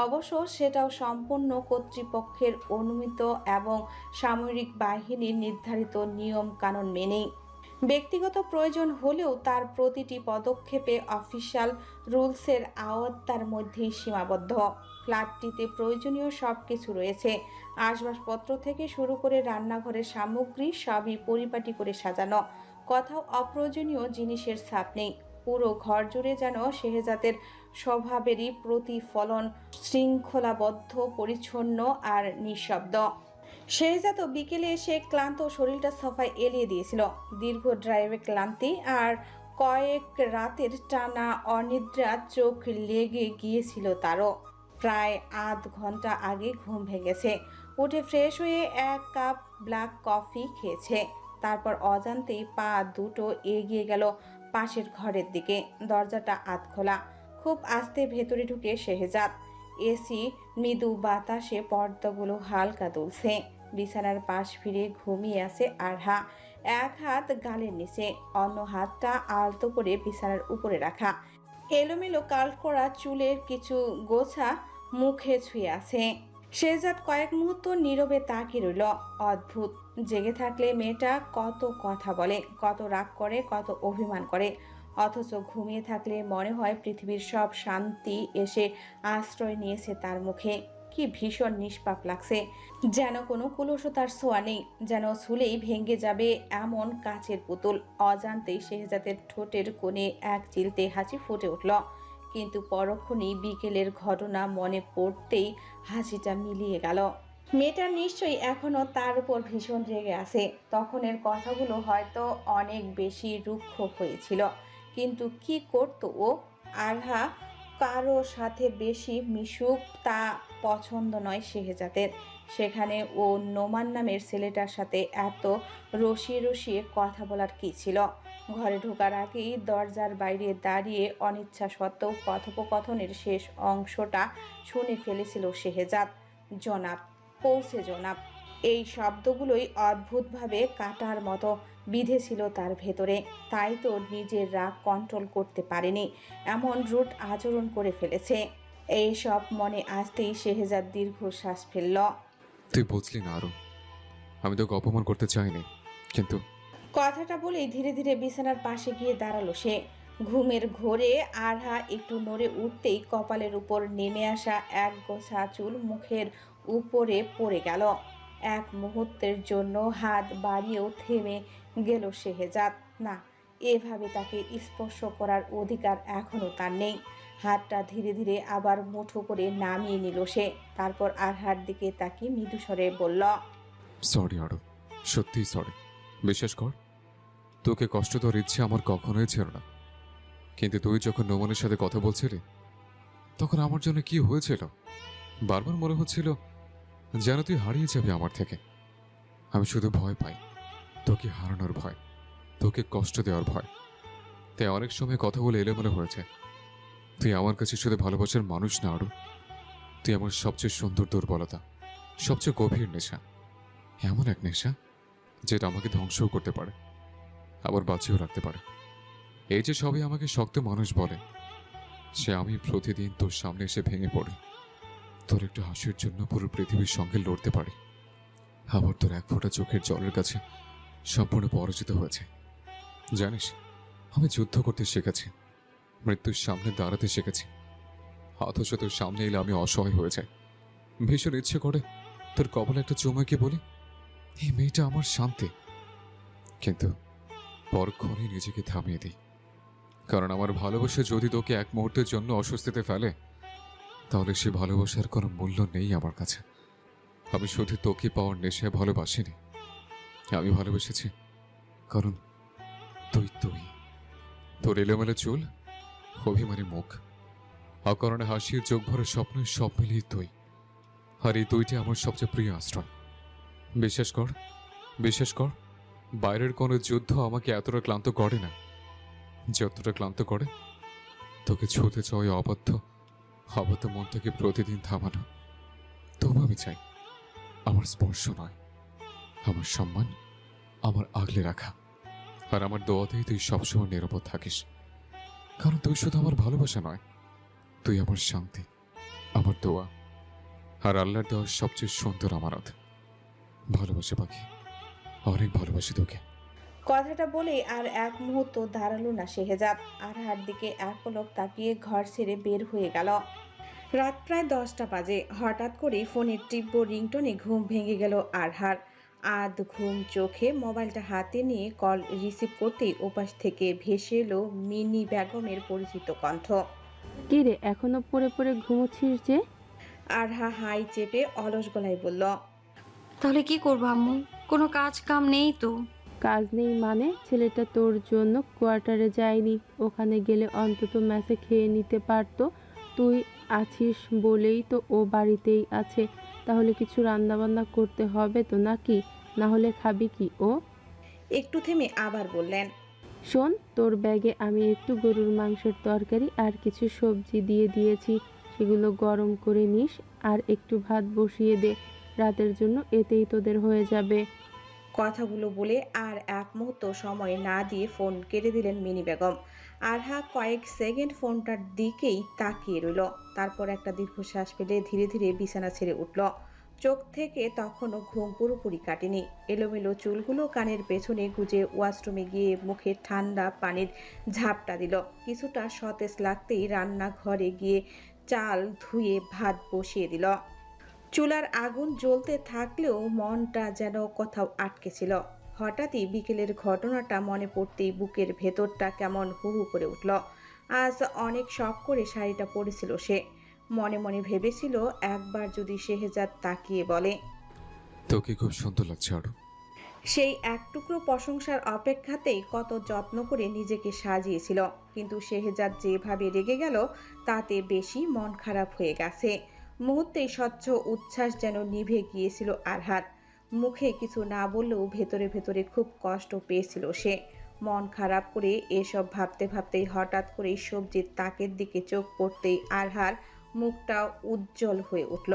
অবশ্য সেটাও সম্পূর্ণ কর্তৃপক্ষের অনুমিত এবং সামরিক বাহিনীর নির্ধারিত নিয়ম কানুন মেনেই। ব্যক্তিগত প্রয়োজন হলেও তার প্রতিটি পদক্ষেপে অফিসিয়াল রুলসের আওতার মধ্যেই সীমাবদ্ধ। ফ্ল্যাটটিতে প্রয়োজনীয় সব কিছু রয়েছে। আসবাবপত্র থেকে শুরু করে রান্নাঘরের সামগ্রী সবই পরিপাটি করে সাজানো, কোথাও অপ্রয়োজনীয় জিনিসের ছাপ নেই। পুরো ঘর জুড়ে যেন শেহজাদের স্বভাবেরই প্রতিফলন, শৃঙ্খলাবদ্ধ, পরিচ্ছন্ন আর নিঃশব্দ। শেহজাদও বিকেলে এসে ক্লান্ত শরীরটা সোফায় এলিয়ে দিয়েছিল। দীর্ঘ ড্রাইভে ক্লান্তি আর কয়েক রাতের টানা অনিদ্রা চোখ লেগে গিয়েছিল তারও। প্রায় আধ ঘন্টা আগে ঘুম ভেঙেছে। উঠে ফ্রেশ হয়ে 1 কাপ ব্ল্যাক কফি খেয়েছে। তারপর অজান্তেই পা দুটো এগিয়ে গেল পাশের ঘরের দিকে। দরজাটা আধখোলা। খুব আস্তে ভেতরে ঢুকে শেহজাদ। এসি মৃদু বাতাসে পর্দাগুলো হালকা দুলছে। বিছানার পাশ ফিরে ঘুমিয়ে আছে আরহা। এক হাত গালের নিচে, অন্য হাতটা আলতো করে বিছানার উপরে রাখা। এলোমেলো কাল করা চুলের কিছু গোছা মুখে ছুঁয়ে আছে। শেহজাদ কয়েক মুহূর্ত নীরবে তাকিয়ে রইল। অদ্ভুত, জেগে থাকলে মেয়েটা কত কথা বলে, কত রাগ করে, কত অভিমান করে, অথচ ঘুমিয়ে থাকলে মনে হয় পৃথিবীর সব শান্তি এসে আশ্রয় নিয়েছে তার মুখে। কি ভীষণ নিষ্পাপ লাগছে, যেন কোনো কুলসতার ছোঁয়া নেই, যেন ছুলেই ভেঙে যাবে এমন কাচের পুতুল। অজান্তেই শেহজাদের ঠোঁটের কোণে এক চিলতে হাসি ফুটে উঠল, কিন্তু পরক্ষণেই বিকেলের ঘটনা মনে পড়তেই হাসিটা মিলিয়ে গেল। মেয়েটা নিশ্চয়ই এখনো তার উপর ভীষণ রেগে আছে। তখনের কথাগুলো হয়তো অনেক বেশি রুক্ষ হয়েছিল, কিন্তু কি করতো ও? আরহা কারো সাথে বেশি মিশুক তা পছন্দ নয় শেহজাদের। সেখানে ও নোমান নামের ছেলেটার সাথে এত রসিয়ে রসিয়ে কথা বলার কি ছিল? ঘরে ঢোকার আগেই দরজার বাইরে দাঁড়িয়ে অনিচ্ছা সত্ত্বেও কথোপকথনের শেষ অংশটা শুনে ফেলেছিল শেহজাদ। জনাব, পৌঁছে জনাব, এই শব্দগুলোই অদ্ভুতভাবে কাটার মতো বিঁধেছিল তার ভেতরে। তাই তো নিজের রাগ কন্ট্রোল করতে পারেনি, এমন রুট আচরণ করে ফেলেছে। এই সব মনে আসতেই শেহজাদ দীর্ঘশ্বাস ফেলল। তুই বুঝলি না আরো, আমি তোকে অপমান করতে চাইনি, কিন্তু কথাটা বলেই ধীরে ধীরে বিছানার পাশে গিয়ে দাঁড়ালো সে। ঘুমের ঘোরে আরহা একটু নড়ে উঠতেই কপালের উপর নেমে আসা এক গোছা চুল মুখের উপরে পড়ে গেল। এক মুহূর্তের জন্য হাত বাড়িয়েও থেমে গেল শেহজাদ। না, এভাবে তাকে স্পর্শ করার অধিকার এখনো তার নেই। হাতটা ধীরে ধীরে আবার মুঠো করে নামিয়ে নিল সে। তারপর আরহার দিকে তাকিয়ে মৃদুস্বরে বলল, সরি আরো, সত্যিই সরি। বিশ্বাস কর, তোকে কষ্ট দেওয়ার ইচ্ছে আমার কখনোই ছিল না, কিন্তু তুই যখন নোমানের সাথে কথা বলছিলি তখন আমার জন্য কি হয়েছিল বারবার মনে হচ্ছিল যেন তুই হারিয়ে যাবি আমার থেকে। আমি শুধু ভয় পাই, তোকে হারানোর ভয়, তোকে কষ্ট দেওয়ার ভয়। তাই অনেক সময় কথা বলে এলোমেলো হয়েছে। তুই আমার কাছে শুধু ভালোবাসার মানুষ না আরো, তুই আমার সবচেয়ে সুন্দর দুর্বলতা, সবচেয়ে গভীর নেশা। এমন এক নেশা যেটা আমাকে ধ্বংসও করতে পারে, আবার বাঁচিয়েও রাখতে পারে। এই যে সবাই আমাকে শক্ত মানুষ বলে, সে আমি প্রতিদিন তোর সামনে এসে ভেঙে পড়ি। তোর একটু হাসির জন্য পুরো পৃথিবীর সঙ্গে লড়তে পারি, আবার তোর এক ফোঁটা চোখের জলের কাছে সম্পূর্ণ পরাজিত হয়েছে। জানিস, আমি যুদ্ধ করতে শিখেছি, মৃত্যুর সামনে দাঁড়াতে শিখেছি, অথচ তোর সামনে এলে আমি অসহায় হয়ে যাই। ভীষণ ইচ্ছে করে তোর কপালে একটা চুমুকে বলি, এই মেয়েটা আমার শান্তি, কিন্তু পরক্ষণেই নিজেকে থামিয়ে দিই। কারণ আমার ভালোবাসা যদি তোকে এক মুহূর্তের জন্য অস্বস্তিতে ফেলে, তাহলে সে ভালোবাসার কোনো মূল্য নেই আমার কাছে। আমি শুধু তোকে পাওয়ার নেশায় ভালোবাসিনি, আমি ভালোবেসেছি কারণ তুই তুই তোর এলোমেলো চুল, অভিমানী মুখ, অকারণে হাসির চোখ ভরে স্বপ্ন, সব মিলিয়ে তুই। আর এই তুইটি আমার সবচেয়ে প্রিয় আশ্রয়। বিশ্বাস কর, বিশ্বাস কর, বাইরের কোনো যুদ্ধ আমাকে এতটা ক্লান্ত করে না যতটা ক্লান্ত করে তোকে ছুঁতে চাই অবাধ্য মনটাকে প্রতিদিন থামানো। তবু আমি চাই আমার স্পর্শ নয়, আমার সম্মান, আমার আগলে রাখা। আর আমার দোয়াতেই তুই সবসময় নিরাপদ থাকিস, কারণ তুই শুধু আমার ভালোবাসা নয়, তুই আমার শান্তি, আমার দোয়া, আর আল্লাহর দেওয়ার সবচেয়ে সুন্দর আমানত। ভালোবাসে পাখি, অনেক ভালোবাসি তোকে। কথাটা বলেই আর এক মুহূর্ত দাঁড়ালো না শেহজাদ। আরহার দিকে এক পলক তাকিয়ে ঘর ছেড়ে বের হয়ে গেল। রাত প্রায় 10টা বাজে। হঠাৎ করে ফোনের তীব্র রিংটোনে ঘুম ভেঙে গেল আরহার। আধ ঘুম চোখে মোবাইলটা হাতে নিয়ে কল রিসিভ করতেই ওপাশ থেকে ভেসে এলো মিনি বেগমের পরিচিত কণ্ঠ। কি রে, এখনো পড়ে পড়ে ঘুমোচ্ছিস যে? আরহা হাই চেপে অলস গলায় বলল, তাহলে কি করবো আম্মু? কোনো কাজ কাম নেই তো। কাজ নেই মানে? ছেলেটা তোর জন্য কোয়ার্টারে যায়নি, ওখানে গেলে অন্তত ম্যাচে খেয়ে নিতে পারতো। তুই আছিস বলেই তো ও বাড়িতেই আছে। তাহলে কিছু রান্নাবান্না করতে হবে তো নাকি? না হলে খাবি কি ও? একটু থেমে আবার বললেন, শোন, তোর ব্যাগে আমি একটু গরুর মাংসের তরকারি আর কিছু সবজি দিয়ে দিয়েছি। সেগুলো গরম করে নিস আর একটু ভাত বসিয়ে দে। রাতের জন্য এতেই তোদের হয়ে যাবে। কথাগুলো বলে আর এক মুহূর্ত সময় না দিয়ে ফোন কেটে দিলেন মিনি বেগম। আরহা কয়েক সেকেন্ড ফোনটার দিকেই তাকিয়ে রইল। তারপর একটা দীর্ঘশ্বাস ফেলে ধীরে ধীরে বিছানা ছেড়ে উঠল। চোখ থেকে তখনও ঘুম পুরোপুরি কাটেনি। এলোমেলো চুলগুলো কানের পেছনে গুজে ওয়াশরুমে গিয়ে মুখে ঠান্ডা পানির ঝাপটা দিল। কিছুটা সতেজ লাগতেই রান্নাঘরে গিয়ে চাল ধুয়ে ভাত বসিয়ে দিল। চুলার আগুন জ্বলতে থাকলেও মনটা যেন কোথাও আটকে ছিল। হঠাৎই বিকেলের ঘটনাটা মনে পড়তেই বুকের ভেতরটা কেমন হু হু করে উঠল। আজ অনেক শখ করে শাড়িটা পরেছিল সে। মনে মনে ভেবেছিল একবার যদি শেহজাদ তাকিয়ে বলে, তোকে খুব সুন্দর লাগছে আরো। সেই এক টুকরো প্রশংসার অপেক্ষাতেই কত যত্ন করে নিজেকে সাজিয়েছিল। কিন্তু শেহজাদ যেভাবে রেগে গেল তাতে বেশি মন খারাপ হয়ে গেছে। মুহূর্তেই স্বচ্ছ উচ্ছ্বাস যেন নিভে গিয়েছিল আরহার। মুখে কিছু না বললেও ভেতরে ভেতরে খুব কষ্ট পেয়েছিল সে। মন খারাপ করে এসব ভাবতে ভাবতেই হঠাৎ করেই সবজির তাকের দিকে চোখ পড়তেই আরহার মুখটা উজ্জ্বল হয়ে উঠল।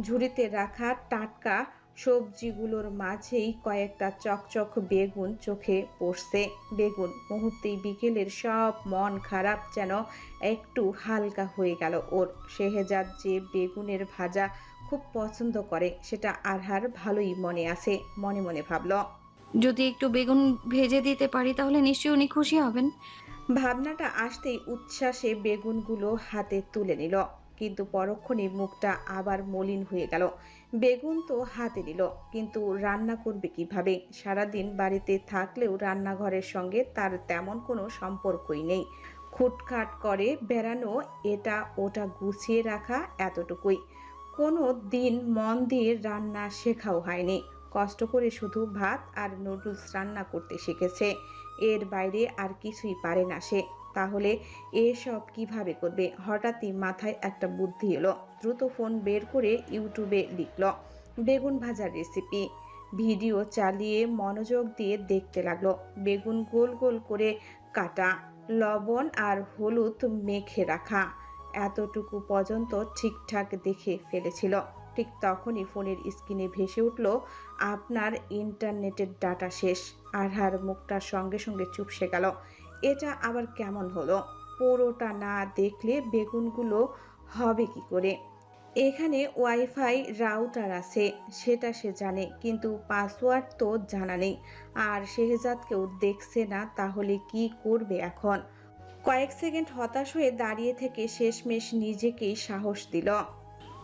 ঝুড়িতে রাখা টাটকা সবজিগুলোর মাঝেই কয়েকটা চকচক বেগুন চোখে পড়ছে। বেগুন মুহূর্তেই বিকেলের সব মন খারাপ যেন একটু হালকা হয়ে গেল ওর। শেহজাদ যে বেগুনের ভাজা খুব পছন্দ করে সেটা আরহার ভালোই মনে আছে। মনে মনে ভাবল, যদি একটু বেগুন ভেজে দিতে পারি তাহলে নিশ্চয়ই উনি খুশি হবেন। ভাবনাটা আসতেই উচ্ছ্বাসে বেগুনগুলো হাতে তুলে নিল। কিন্তু পরক্ষণে মুখটা আবার মলিন হয়ে গেল। বেগুন তো হাতে নিল, কিন্তু রান্না করবে কিভাবে? সারাদিন বাড়িতে থাকলেও রান্নাঘরের সঙ্গে তার তেমন কোনো সম্পর্কই নেই। খুটখাট করে বেড়ানো, এটা ওটা গুছিয়ে রাখা, এতটুকুই। কোনো দিন মন দিয়ে রান্না শেখাও হয়নি। কষ্ট করে শুধু ভাত আর নুডলস রান্না করতে শিখেছে। এর বাইরে আর কিছুই পারে না সে। তাহলে এসব কিভাবে করবে? হঠাৎই মাথায় একটা বুদ্ধি এলো। দ্রুত ফোন বের করে ইউটিউবে লিখল বেগুন ভাজার রেসিপি। ভিডিও চালিয়ে মনোযোগ দিয়ে দেখতে লাগলো। বেগুন গোল গোল করে কাটা, লবণ আর হলুদ মেখে রাখা, এতটুকু পর্যন্ত ঠিকঠাক দেখে ফেলেছিল। ঠিক তখনই ফোনের স্ক্রিনে ভেসে উঠল, আপনার ইন্টারনেটের ডাটা শেষ। আরহার মুখটা সঙ্গে সঙ্গে চুপসে গেল। এটা আবার কেমন হলো? পুরোটা না দেখলে বেগুনগুলো হবে কি করে? এখানে ওয়াইফাই রাউটার আছে, সেটা সে জানে, কিন্তু পাসওয়ার্ড তো জানা নেই। আর শেহজাদকেও দেখছে না, তাহলে কি করবে এখন? কয়েক সেকেন্ড হতাশ হয়ে দাঁড়িয়ে থেকে শেষমেশ নিজেকেই সাহস দিল।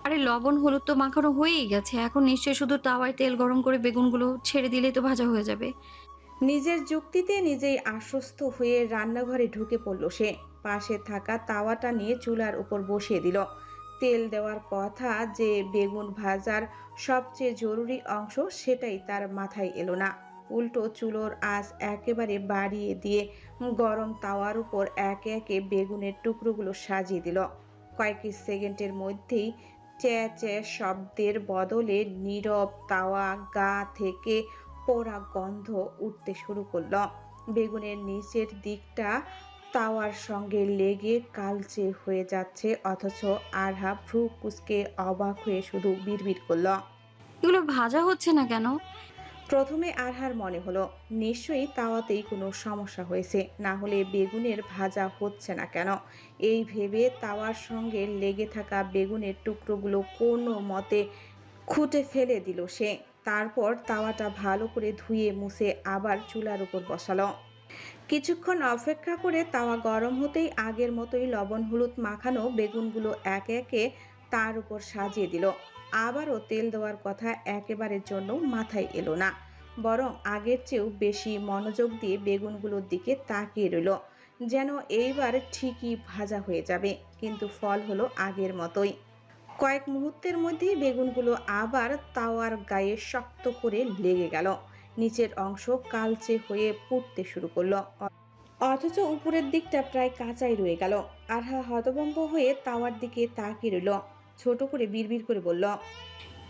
আরে লবণ হলুদ তো মাখানো হয়েই গেছে, এখন নিশ্চয়ই শুধু তাওয়ায় তেল গরম করে বেগুনগুলো ছেড়ে দিলেই তো ভাজা হয়ে যাবে। নিজের যুক্তিতে নিজেই আশ্বস্ত হয়ে রান্নাঘরে ঢুকে পড়ল সে। পাশে থাকা তাওয়াটা নিয়ে চুলার উপর বসিয়ে দিল। তেল দেওয়ার কথা যে বেগুন ভাজার সবচেয়ে জরুরি অংশ, সেটাই তার মাথায় এলো না। উল্টো চুলোর আঁচ একেবারে বাড়িয়ে দিয়ে গরম তাওয়ার উপর একে একে বেগুনের টুকরোগুলো সাজিয়ে দিল। কয়েক সেকেন্ডের মধ্যেই চ্যাঁ চ্যাঁ শব্দের বদলে নীরব তাওয়া গা থেকে পোড়া গন্ধ উঠতে শুরু করলো। বেগুনের নিচের দিকটা তাওয়ার সঙ্গে লেগে কালচে হয়ে যাচ্ছে, অথচ আরহা ভ্রু কুঁচকে অবাক হয়ে শুধু বিড়বিড় করল, এগুলো ভাজা হচ্ছে না কেন? প্রথমে আরহার মনে হলো নিশ্চয়ই তাওয়াতেই কোনো সমস্যা হয়েছে, না হলে বেগুনের ভাজা হচ্ছে না কেন। এই ভেবে তাওয়ার সঙ্গে লেগে থাকা বেগুনের টুকরোগুলো কোনো মতে খুঁটে ফেলে দিল সে। তারপর তাওয়াটা ভালো করে ধুয়ে মুছে আবার চুলার উপর বসালো। কিছুক্ষণ অপেক্ষা করে তাওয়া গরম হতেই আগের মতোই লবণ হলুদ মাখানো বেগুনগুলো একে একে তার উপর সাজিয়ে দিল। আবারও তেল দেওয়ার কথা একেবারের জন্য মাথায় এলো না, বরং আগের চেয়েও বেশি মনোযোগ দিয়ে বেগুনগুলোর দিকে তাকিয়ে রইল, যেন এইবার ঠিকই ভাজা হয়ে যাবে। কিন্তু ফল হলো আগের মতোই। কয়েক মুহূর্তের মধ্যেই বেগুনগুলো আবার তাওয়ার গায়ে শক্ত করে লেগে গেল। নিচের অংশ কালচে হয়ে পুড়তে শুরু করলো। অথচ উপরের দিকটা প্রায় কাঁচাই রয়ে গেল। আরহা হতভম্ব হয়ে তাওয়ার দিকে তাকিয়ে রইল। ছোট করে বিড়বিড় করে বলল,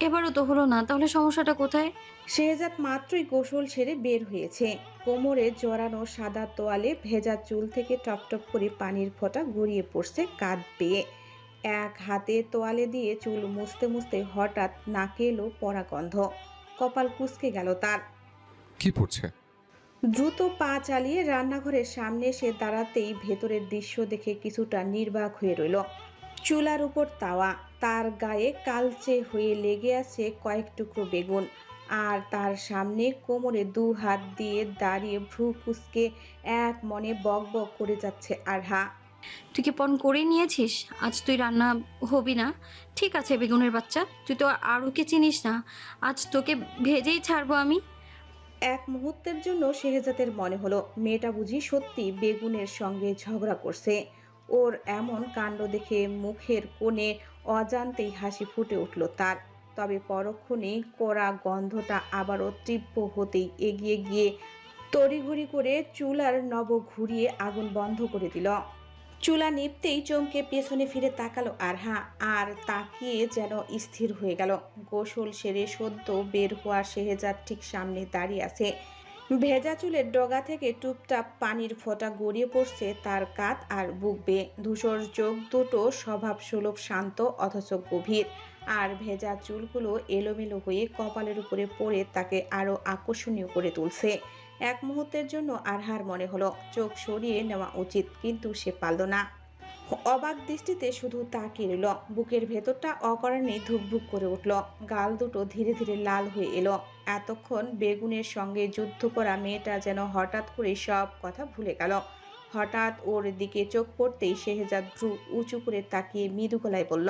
এবারও তো হলো না, তাহলে সমস্যাটা কোথায়? শেহজাদ মাত্রই গোসল সেরে বের হয়েছে। কোমরে জড়ানো সাদা তোয়ালে ভেজা চুল থেকে টপটপ করে পানির ফোঁটা গড়িয়ে পড়ছে কাঁধ বেয়ে। এক হাতে তোয়ালে দিয়ে চুল মুছতে মুছতে হঠাৎ নাকে এলো পড়া গন্ধ। কপাল কুঁচকে গেল তার। কি পড়ছে? দ্রুত পা চালিয়ে রান্নাঘরের সামনে এসে দাঁড়াতেই ভেতরের দৃশ্য দেখে কিছুটা নির্বাক হয়ে রইল। চুলার উপর তাওয়া, তার গায়ে কালচে হয়ে লেগে আছে কয়েক টুকরো বেগুন, আর তার সামনে কোমরে 2 হাত দিয়ে দাঁড়িয়ে ভ্রু কুঁচকে এক মনে বক বক করে যাচ্ছে আরহা। তুই কি পণ করে নিয়েছিস? আজ তুই রান্না হবি না? ঠিক আছে বেগুনের বাচ্চা, তুই তো আরুকে চিনিস না, আজ তোকে ভেজেই ছাড়বো আমি। এক মুহূর্তের জন্য শেহজাদের মনে হলো মেয়েটা বুঝি সত্যি বেগুনের সঙ্গে ঝগড়া করছে। ওর এমন কাণ্ড দেখে মুখের কোণে অজান্তেই হাসি ফুটে উঠল তার। তবে পরক্ষণেই কড়া গন্ধটা আবারও তীব্র হতেই এগিয়ে গিয়ে তড়িঘড়ি করে চুলার নব ঘুরিয়ে আগুন বন্ধ করে দিল। চুলা নিপতেই চমকে পেছনে ফিরে তাকালো আরহা, আর তাকিয়ে যেন স্থির হয়ে গেল। গোসল সেরে সদ্য বের হওয়া শেহজাদ ঠিক সামনে দাঁড়িয়ে আছে। ভেজা চুলের ডগা থেকে টুপটাপ পানির ফোঁটা গড়িয়ে পড়ছে তার কাঁধ আর বুক বেয়ে। ধূসর চোখ দুটো স্বভাব সুলভ শান্ত অথচ গভীর, আর ভেজা চুলগুলো এলোমেলো হয়ে কপালের উপরে পড়ে তাকে আরো আকর্ষণীয় করে তুলছে। এক মুহূর্তের জন্য আরহার মনে হলো চোখ সরিয়ে নেওয়া উচিত, কিন্তু সে পারল না। অবাক দৃষ্টিতে শুধু তাকিয়ে রইল। বুকের ভেতরটা অকারণে ধুকভুক করে উঠল। গাল দুটো ধীরে ধীরে লাল হয়ে এলো। এতক্ষণ বেগুনের সঙ্গে যুদ্ধ করা মেয়েটা যেন হঠাৎ করে সব কথা ভুলে গেল। হঠাৎ ওর দিকে চোখ পড়তেই শেহজাদ ভ্রু উঁচু করে তাকিয়ে মৃদু গলায় বলল,